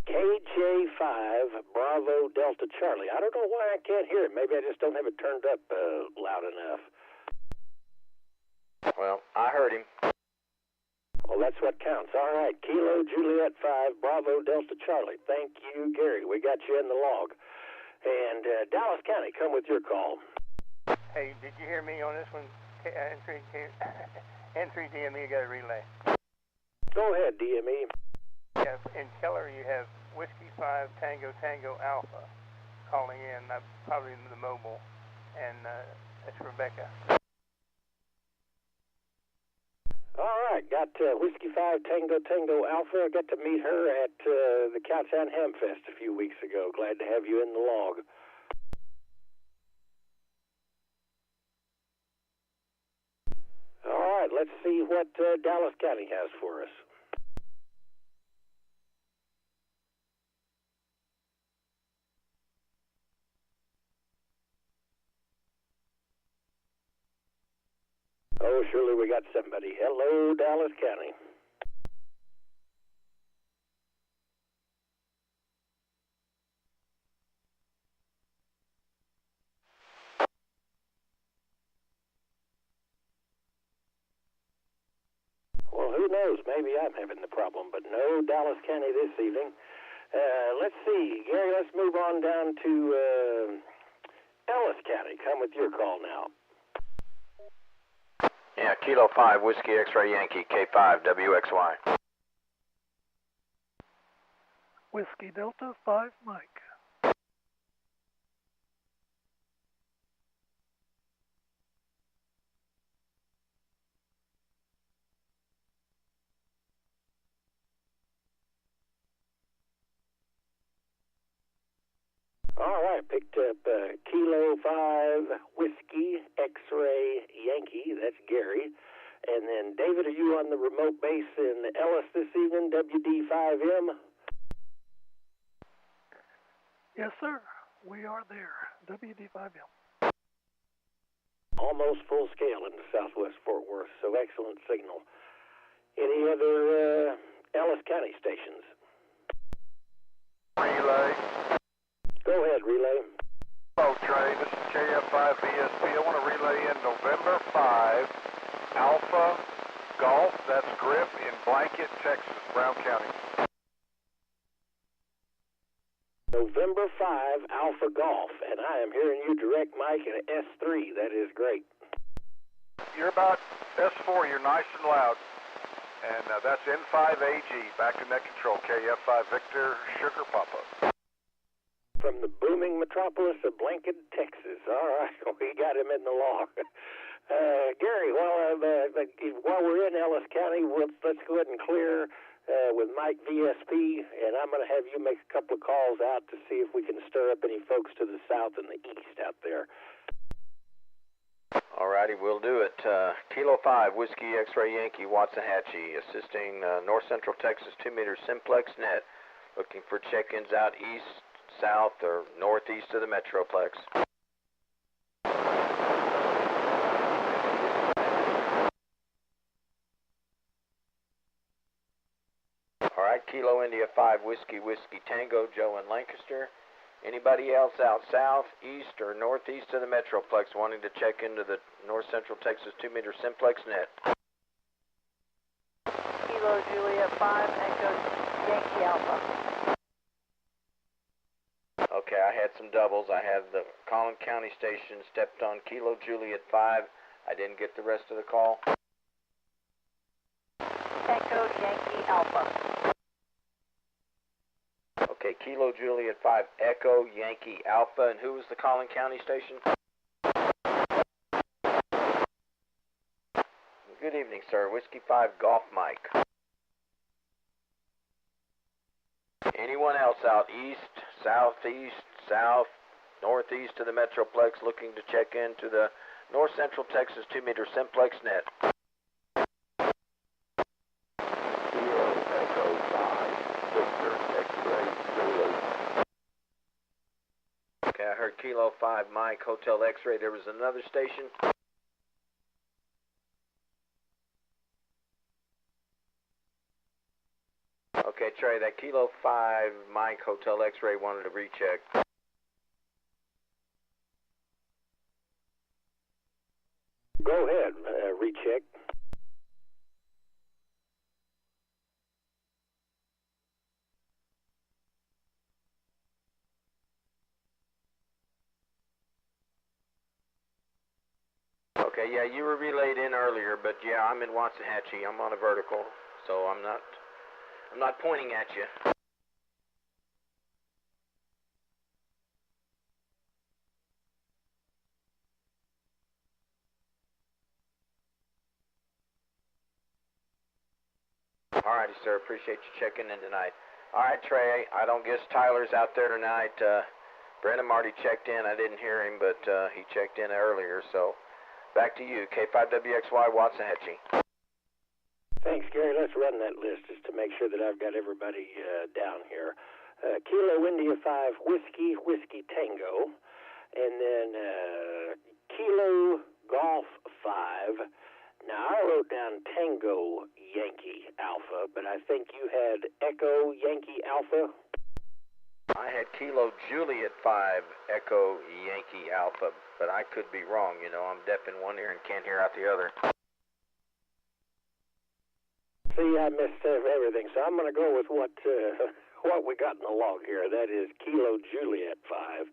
KJ5 Bravo Delta Charlie. I don't know why I can't hear it. Maybe I just don't have it turned up loud enough. Well, I heard him. Well, that's what counts. All right, Kilo Juliet 5 Bravo Delta Charlie. Thank you, Gary. We got you in the log. And Dallas County, come with your call. Hey, did you hear me on this one? N3 DME got a relay. Go ahead, DME. Yeah, in Keller you have Whiskey 5 Tango Tango Alpha calling in, probably in the mobile, and that's Rebecca. All right, got Whiskey 5 Tango Tango Alpha. I got to meet her at the Cowtown Hamfest a few weeks ago. Glad to have you in the log. All right, let's see what Dallas County has for us. Oh, surely we got somebody. Hello, Dallas County. Well, who knows? Maybe I'm having the problem, but no Dallas County this evening. Let's see. Gary, let's move on down to Ellis County. Come with your call now. Yeah, Kilo 5 Whiskey X-Ray Yankee K5 WXY. Whiskey Delta 5 Mike. All right, picked up Kilo 5 Whiskey X-Ray Yankee. That's Gary. And then, David, are you on the remote base in Ellis this evening, WD5M? Yes, sir. We are there. WD5M. Almost full scale into southwest Fort Worth, so excellent signal. Any other Ellis County stations? Relay. Go ahead, relay. Hello, Trey. This is KF5VSP. I want to relay in November 5, Alpha Golf, that's Grip, in Blanket, Texas, Brown County. November 5, Alpha Golf, and I am hearing you direct, Mike, at S3. That is great. You're about S4. You're nice and loud. And that's N5AG, back to net control, KF5 Victor, Sugar Papa. From the booming metropolis of Blanket, Texas. All right, we got him in the log. Gary, while we're in Ellis County, let's go ahead and clear with Mike VSP, and I'm going to have you make a couple of calls out to see if we can stir up any folks to the south and the east out there. All righty, we'll do it. Kilo 5, Whiskey X-Ray Yankee, Waxahachie, assisting North Central Texas 2-meter Simplex net, looking for check-ins out east, south, or northeast of the Metroplex. All right, Kilo India 5, Whiskey Tango, Joe in Lancaster. Anybody else out south, east, or northeast of the Metroplex wanting to check into the North Central Texas 2-meter Simplex net? Kilo Juliet 5, Echo Yankee Alpha. Okay, I had some doubles. I had the Collin County station stepped on Kilo Juliet 5. I didn't get the rest of the call. Echo Yankee Alpha. Okay, Kilo Juliet 5, Echo Yankee Alpha. And who was the Collin County station? Good evening, sir. Whiskey 5, Golf Mike. Anyone else out east, southeast, south, northeast of the Metroplex looking to check into the North Central Texas 2-meter Simplex net? Okay, I heard Kilo 5, Mike, Hotel X-Ray. There was another station. Okay, Trey, that Kilo 5, Mike, Hotel X-Ray wanted to recheck. Go ahead, recheck. Okay, yeah, you were relayed in earlier, but yeah, I'm in Waxahachie. I'm on a vertical, so I'm not pointing at you. Alrighty, sir. Appreciate you checking in tonight. Alright, Trey, I don't guess Tyler's out there tonight. Brennan Marty checked in. I didn't hear him, but he checked in earlier, so back to you. K5WXY, Waxahachie. Thanks, Gary. Let's run that list just to make sure that I've got everybody down here. Kilo India 5, Whiskey Tango, and then Kilo Golf 5. Now, I wrote down Tango Yankee Alpha, but I think you had Echo Yankee Alpha. I had Kilo Juliet 5, Echo Yankee Alpha, but I could be wrong. You know, I'm deaf in one ear and can't hear out the other. See, I missed everything, so I'm going to go with what we got in the log here. That is Kilo Juliet 5,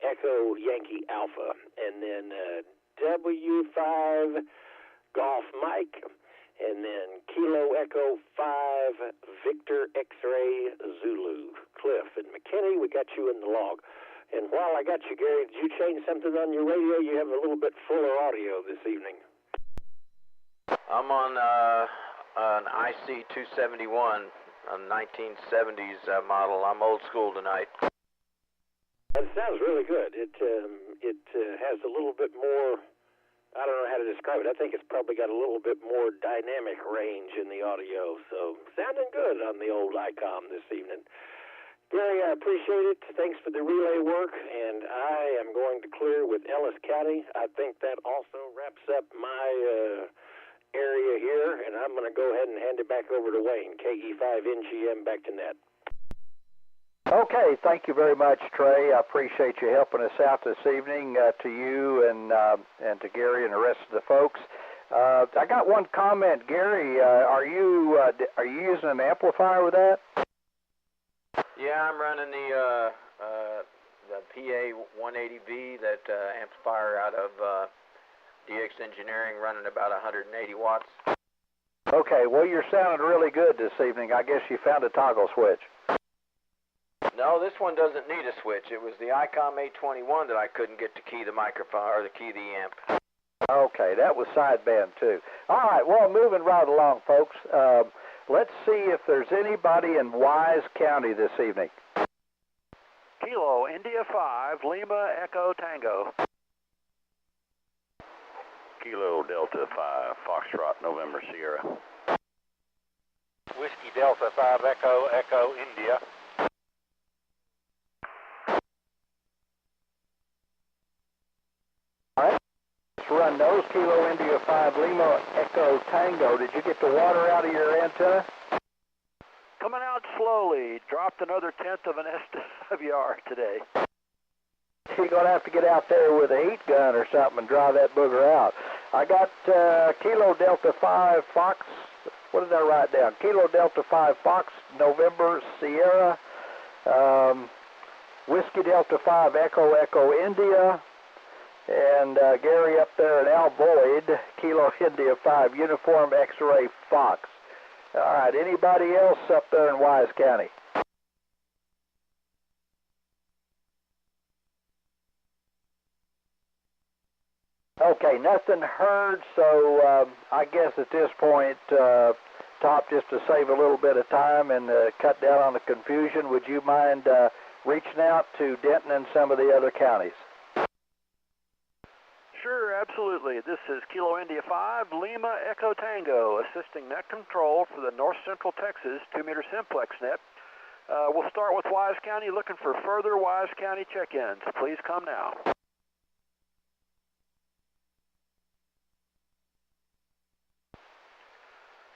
Echo Yankee Alpha, and then W5 Golf Mike, And then Kilo Echo 5 Victor X-Ray Zulu. Cliff and McKinney, we got you in the log. And while I got you, Gary, did you change something on your radio? You have a little bit fuller audio this evening. I'm on an IC 271, a 1970s model. I'm old school tonight. That sounds really good. It has a little bit more, I don't know how to describe it. I think it's probably got a little bit more dynamic range in the audio. So sounding good on the old ICOM this evening. Gary, I appreciate it. Thanks for the relay work, and I am going to clear with Ellis County. I think that also wraps up my area here, and I'm going to go ahead and hand it back over to Wayne. KE5NGM back to net. Okay, thank you very much, Trey. I appreciate you helping us out this evening. To you and to Gary and the rest of the folks. I got one comment, Gary. Are you using an amplifier with that? Yeah, I'm running the PA 180V, that amplifier out of DX Engineering, running about 180 watts. Okay, well, you're sounding really good this evening. I guess you found a toggle switch. No, this one doesn't need a switch. It was the ICOM 821 that I couldn't get to key the microphone or the key the amp. Okay, that was sideband too. All right, well, moving right along, folks. Let's see if there's anybody in Wise County this evening. Kilo India 5 Lima Echo Tango. Kilo Delta 5 Foxtrot November Sierra. Whiskey Delta 5 Echo Echo India. All right, let's run those. Kilo India 5 Lima Echo Tango. Did you get the water out of your antenna? Coming out slowly. Dropped another tenth of an SWR today. You're going to have to get out there with a heat gun or something and dry that booger out. I got Kilo Delta 5 Fox. What did I write down? Kilo Delta 5 Fox November Sierra. Whiskey Delta 5 Echo Echo India. And Gary up there at Al Boyd, Kilo India 5 Uniform X-Ray Fox. All right, anybody else up there in Wise County? Okay, nothing heard, so I guess at this point, Top, just to save a little bit of time and cut down on the confusion, would you mind reaching out to Denton and some of the other counties? Sure, absolutely. This is Kilo India 5 Lima Echo Tango, assisting net control for the North Central Texas 2-meter Simplex net. We'll start with Wise County, looking for further Wise County check-ins. Please come now.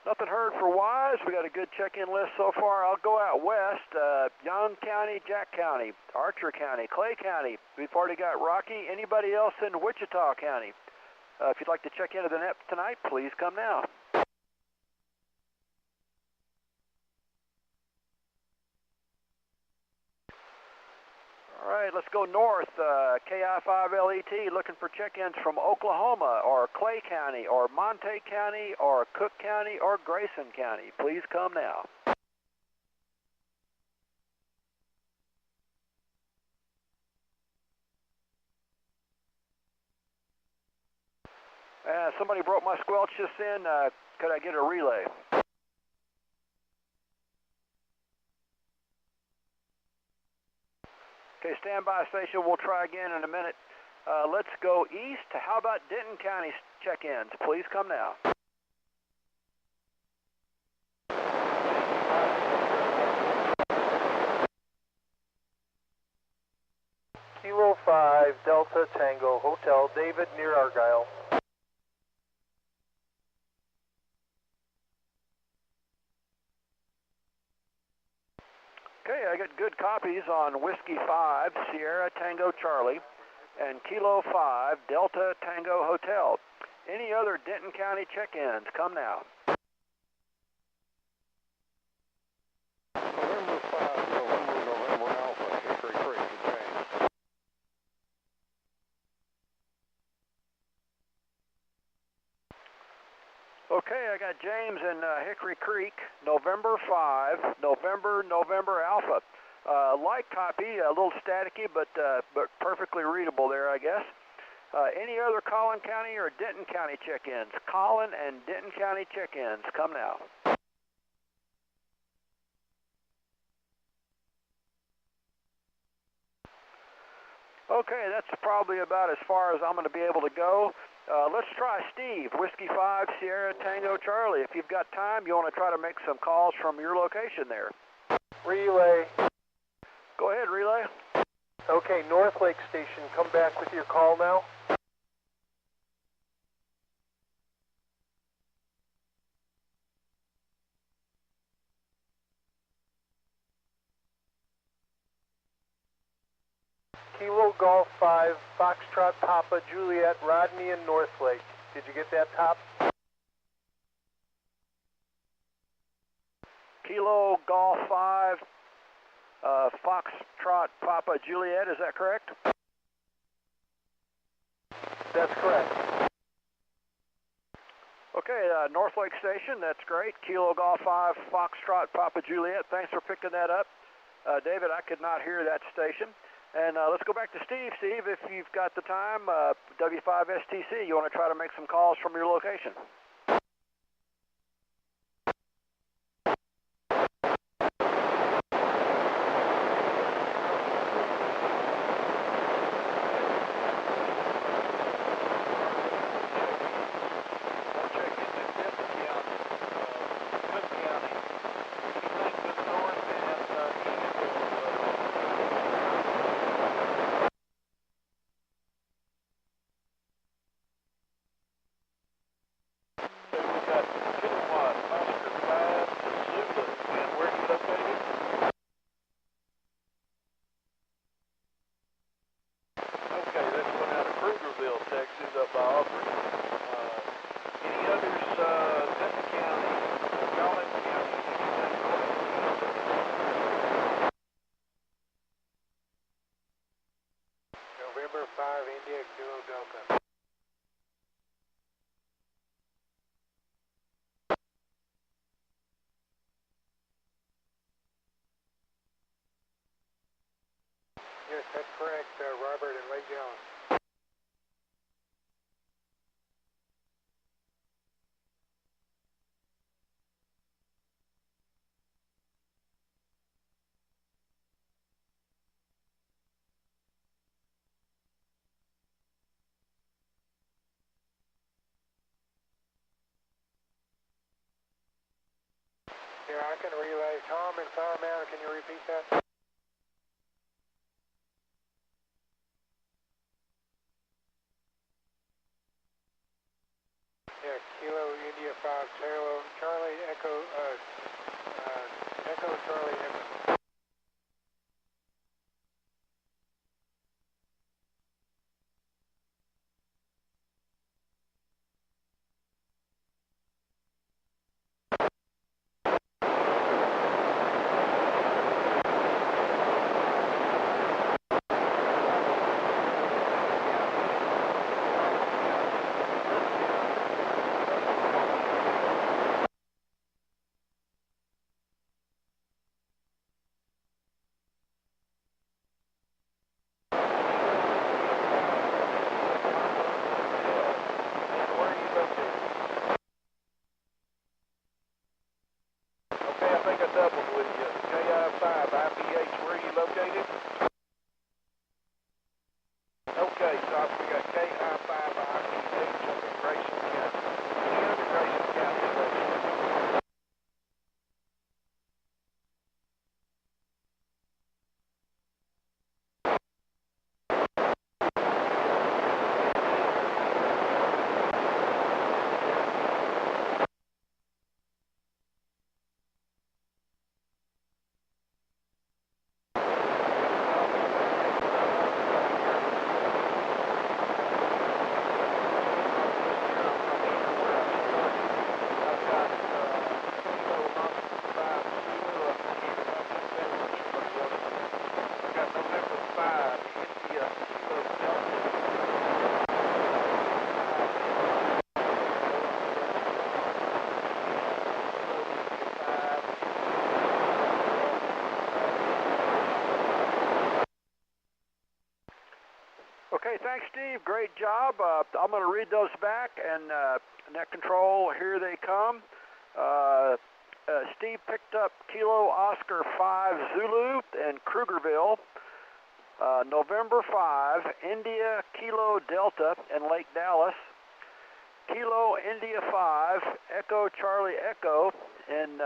Nothing heard for Wise. We got a good check-in list so far. I'll go out west. Young County, Jack County, Archer County, Clay County. We've already got Rocky. Anybody else in Wichita County? If you'd like to check into the net tonight, please come now. All right, let's go north. KI5LET, looking for check-ins from Oklahoma or Clay County or Monte County or Cook County or Grayson County. Please come now. Somebody broke my squelch just in. Could I get a relay? Okay, stand by station. We'll try again in a minute. Let's go east. How about Denton County check-ins? Please come now. Kilo 5 Delta Tango Hotel David near Argyle. Okay, I got good copies on Whiskey 5 Sierra Tango Charlie and Kilo 5 Delta Tango Hotel. Any other Denton County check-ins? Come now. November 5, November Alpha, Hickory Creek to James. Okay, I got James in Hickory Creek, November 5, November Alpha. Light copy, a little staticky, but perfectly readable there, I guess. Any other Collin County or Denton County check-ins? Collin and Denton County check-ins, come now. Okay, that's probably about as far as I'm going to be able to go. Let's try Steve, Whiskey 5, Sierra Tango Charlie. If you've got time, you want to try to make some calls from your location there. Relay. Go ahead, relay. Okay, North Lake Station, come back with your call now. Kilo Golf 5, Foxtrot Papa, Juliet, Rodney, and North Lake. Did you get that, Top? Kilo Golf 5, Foxtrot Papa, Juliet, is that correct? That's correct. Okay, North Lake Station, that's great. Kilo Golf 5, Foxtrot Papa, Juliet, thanks for picking that up. David, I could not hear that station. And let's go back to Steve. Steve, if you've got the time, W5STC, you want to try to make some calls from your location? Yes, that's correct, Robert and Lake Jones. Yeah, I can relay. Tom and Fire Mountain, can you repeat that? Yeah, Kilo India 5, Charlie Echo, Echo Charlie Echo. Okay, thanks, Steve. Great job. I'm going to read those back, and net control, here they come. Steve picked up Kilo Oscar 5 Zulu in Krugerville. November 5, India Kilo Delta in Lake Dallas. Kilo India 5 Echo Charlie Echo in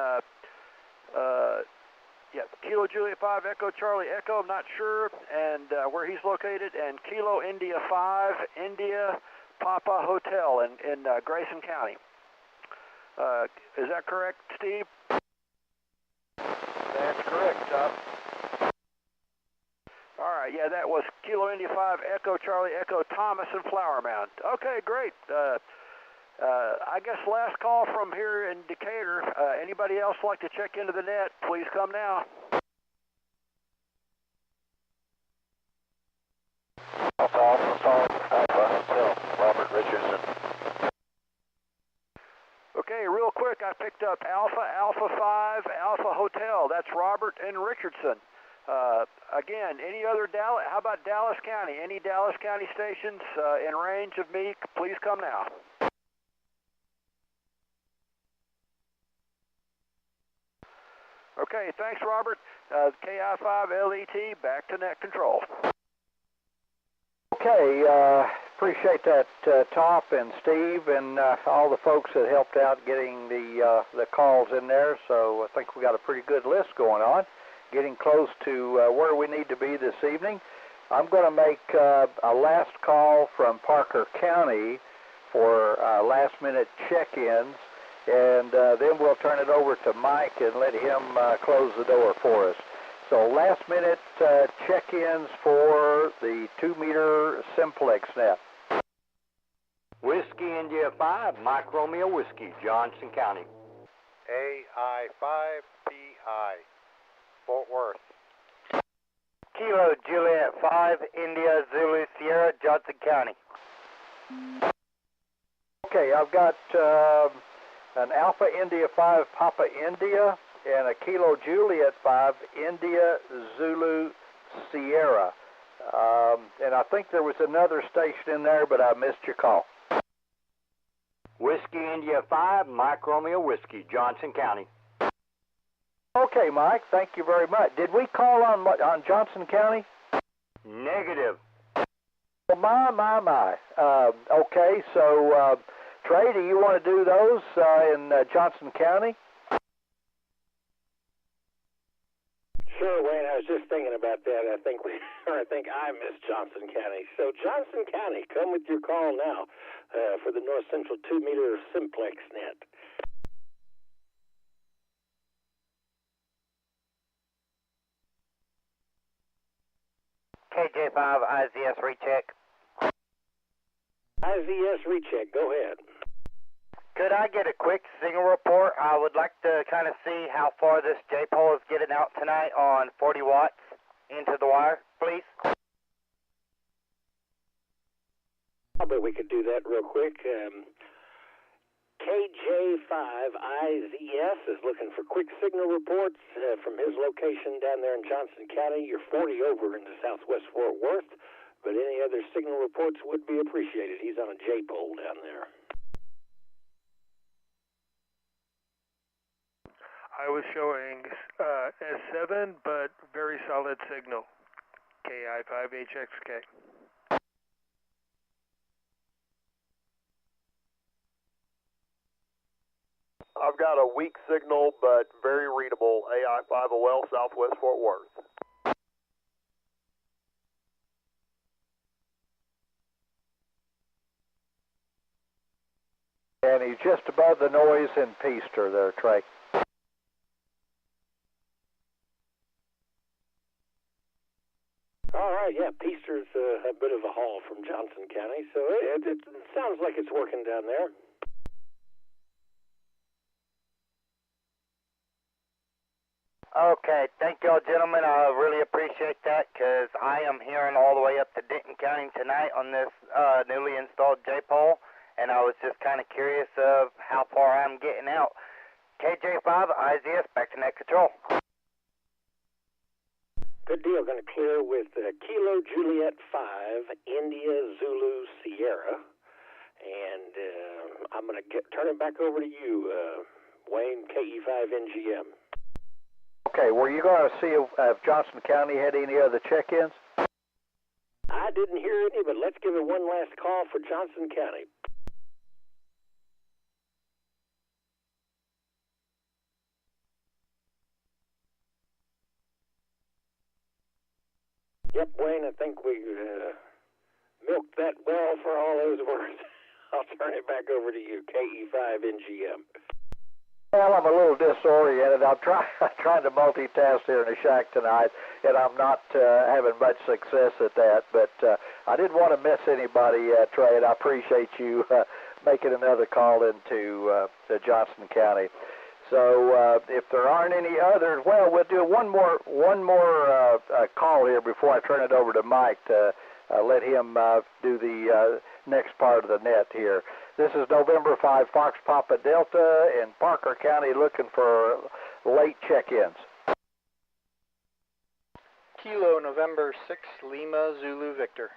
Kilo Juliet 5 Echo Charlie Echo, I'm not sure, and where he's located, and Kilo India 5 India Papa Hotel in Grayson County. Is that correct, Steve? That's correct, Tom. All right, yeah, that was Kilo India 5 Echo Charlie Echo Thomas in Flower Mound. Okay, great. I guess last call from here in Decatur. Anybody else like to check into the net? Please come now. Robert Richardson. Okay, real quick, I picked up Alpha 5 Alpha Hotel. That's Robert and Richardson. Again, any other Dallas? How about Dallas County? Any Dallas County stations in range of me? Please come now. Okay, thanks, Robert. KI5LET, back to net control. Okay, appreciate that, Top and Steve and all the folks that helped out getting the calls in there. So I think we got a pretty good list going on, getting close to where we need to be this evening. I'm going to make a last call from Parker County for last-minute check-ins, and then we'll turn it over to Mike and let him close the door for us. So last-minute check-ins for the 2-meter Simplex net. Whiskey India 5, Mike Romeo Whiskey, Johnson County. AI5BI, Fort Worth. Kilo Juliet 5, India Zulu Sierra, Johnson County. Okay, I've got an Alpha India 5 Papa India and a Kilo Juliet 5 India Zulu Sierra. And I think there was another station in there, but I missed your call. Whiskey India 5, Mike Romeo Whiskey, Johnson County. Okay, Mike, thank you very much. Did we call on Johnson County? Negative. Well, my. Okay, so Trey, do you want to do those in Johnson County? Sure, Wayne. I was just thinking about that. I think I missed Johnson County. So Johnson County, come with your call now for the North Central 2-meter Simplex net. KJ5 IZS recheck. IZS recheck. Go ahead. Could I get a quick signal report? I would like to kind of see how far this J-pole is getting out tonight on 40 watts into the wire, please. I bet we could do that real quick. KJ5IZS is looking for quick signal reports from his location down there in Johnson County. You're 40 over into southwest Fort Worth, but any other signal reports would be appreciated. He's on a J-pole down there. I was showing S7, but very solid signal. KI5HXK. I've got a weak signal, but very readable, AI5OL, Southwest Fort Worth. And he's just above the noise in Peaster there, Trey. All right, yeah, Peaster's a bit of a haul from Johnson County, so it sounds like it's working down there. Okay, thank y'all, gentlemen. I really appreciate that because I am hearing all the way up to Denton County tonight on this newly installed J-pole, and I was just kind of curious of how far I'm getting out. KJ5 IZS, back to net control. Good deal. Going to clear with Kilo Juliet 5, India Sierra. And I'm going to turn it back over to you, Wayne, KE5NGM. Okay, were you going to see if Johnson County had any other check-ins? I didn't hear any, but let's give it one last call for Johnson County. Yep, Wayne, I think we've milked that well for all those words. I'll turn it back over to you, KE5NGM. Well, I'm a little disoriented. I'm trying to multitask here in the shack tonight, and I'm not having much success at that. But I didn't want to miss anybody, Trey, and I appreciate you making another call into Johnson County. So if there aren't any others, well, we'll do one more call here before I turn it over to Mike to let him do the next part of the net here. This is November 5, Fox Papa Delta in Parker County, looking for late check-ins. Kilo November 6, Lima Zulu Victor.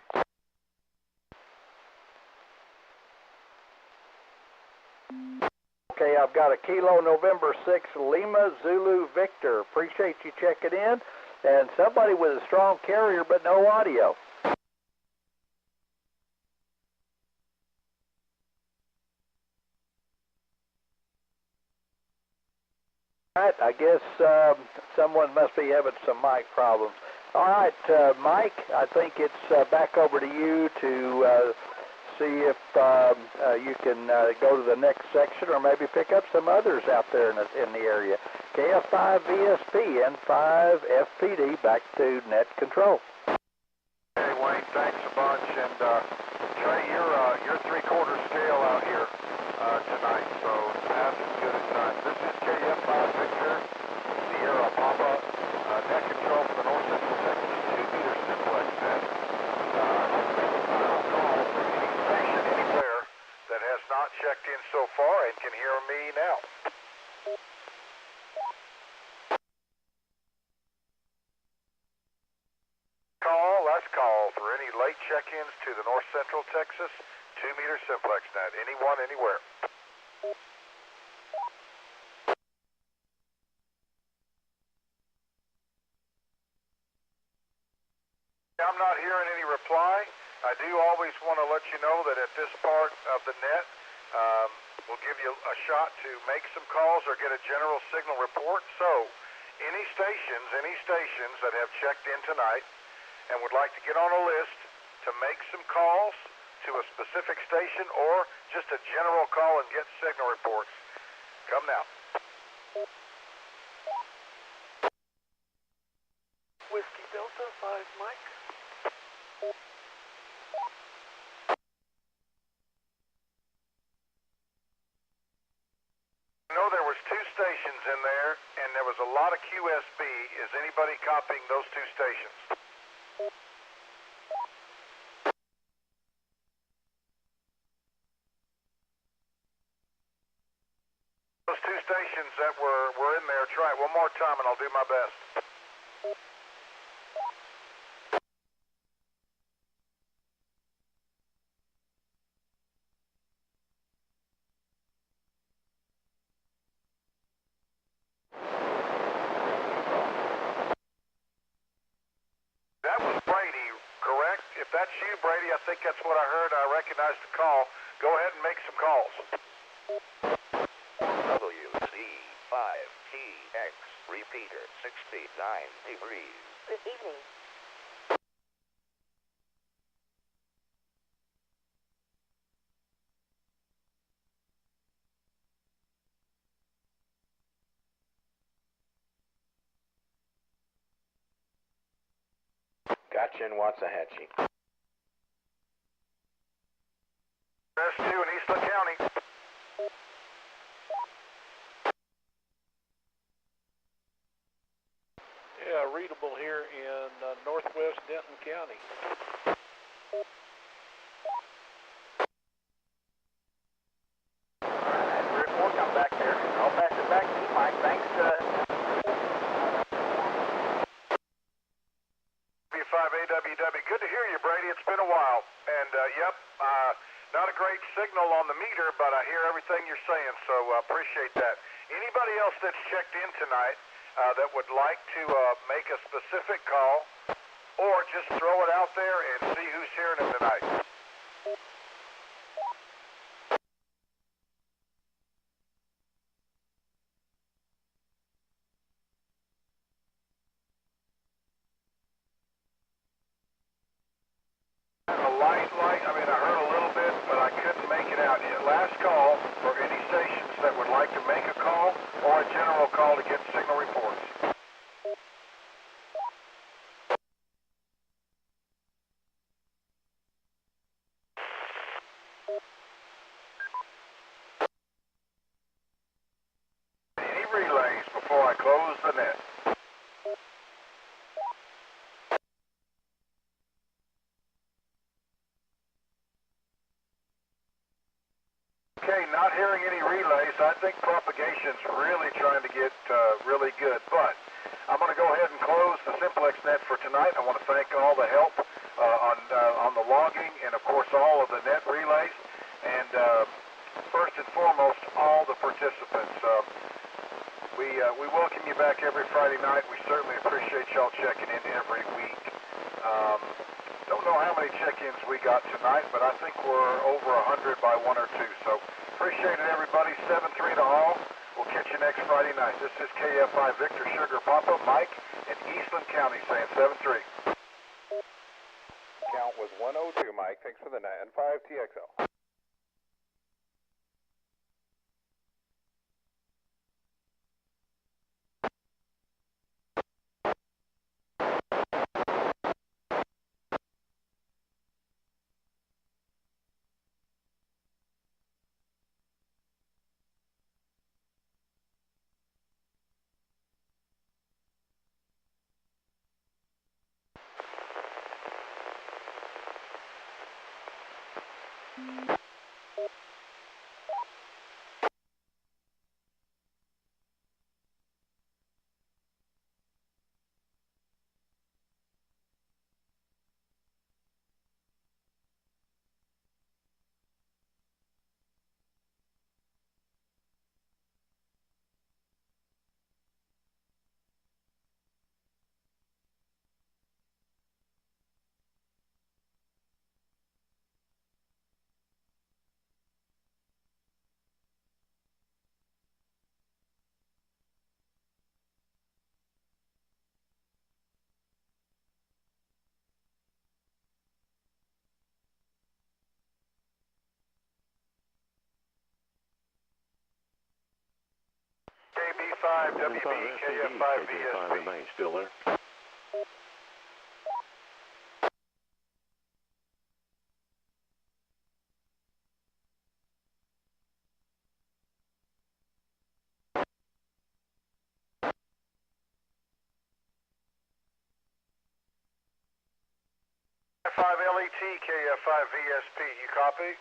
Okay, I've got a Kilo November 6, Lima Zulu Victor. Appreciate you checking in. And somebody with a strong carrier but no audio. All right, I guess someone must be having some mic problems. All right, Mike, I think it's back over to you to see if you can go to the next section or maybe pick up some others out there in the area. KF5 VSP and 5 FPD back to net control. Hey, Wayne, thanks a bunch. And Trey, you're three-quarter scale out here tonight, so half as good as time. This is KF5 Victor, Sierra Papa, net control for the North Central Texas 2-meter Simplex net. I'll call for any station anywhere that has not checked in so far and can hear me now. Last call for any late check-ins to the North Central Texas 2-meter Simplex net. Anyone, anywhere. I'm not hearing any reply. I do always want to let you know that at this part of the net, we'll give you a shot to make some calls or get a general signal report. So, any stations that have checked in tonight and would like to get on a list to make some calls to a specific station or just a general call and get signal reports, come now. Whiskey Delta 5 Mike. I know there was two stations in there and there was a lot of QSB. Is anybody copying those two stations? Those two stations that were in there, try it one more time and I'll do my best. That was Brady, correct? If that's you, Brady, I think that's what I heard. I recognized the call. Go ahead and make some calls. WC5TX, repeater, 69 degrees. Good evening. Gotcha in Waxahachie. S2 in Eastland County. Yeah, readable here in northwest Denton County. Report, I'm back there. I'll pass it back to you, Mike. Thanks. B5AWW. Good to hear you, Brady. It's been a while. And, yep, Not a great signal on the meter, but I hear everything you're saying, so appreciate that. Anybody else that's checked in tonight that would like to make a specific call, or just throw it out there and see who's hearing them tonight? I heard a little bit, but I couldn't make it out yet. Last call for any stations that would like to make a call or a general call to get signal reports. Any relays before I close the net? Okay, not hearing any relays. I think propagation's really trying to get really good, but I'm going to go ahead and close the Simplex net for tonight. I want to thank all the help on the logging and, of course, all of the net relays, and first and foremost, all the participants. We welcome you back every Friday night. We certainly appreciate y'all checking in every week. Don't know how many check-ins we got tonight, but I think we're over 100 by one or two. So appreciate it, everybody. 7-3 to all. We'll catch you next Friday night. This is KFI Victor Sugar Papa Mike in Eastland County saying 7-3. Count was 102, Mike. Thanks for the 9-5 TXL. KB5, WB, KF5, VSP. Remains still there. KF5 LET, KF5 VSP, you copy?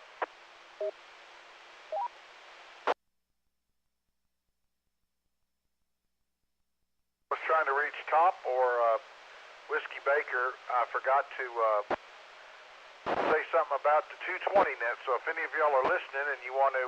Was trying to reach Top or Whiskey Baker. I forgot to say something about the 220 net, so if any of y'all are listening and you want to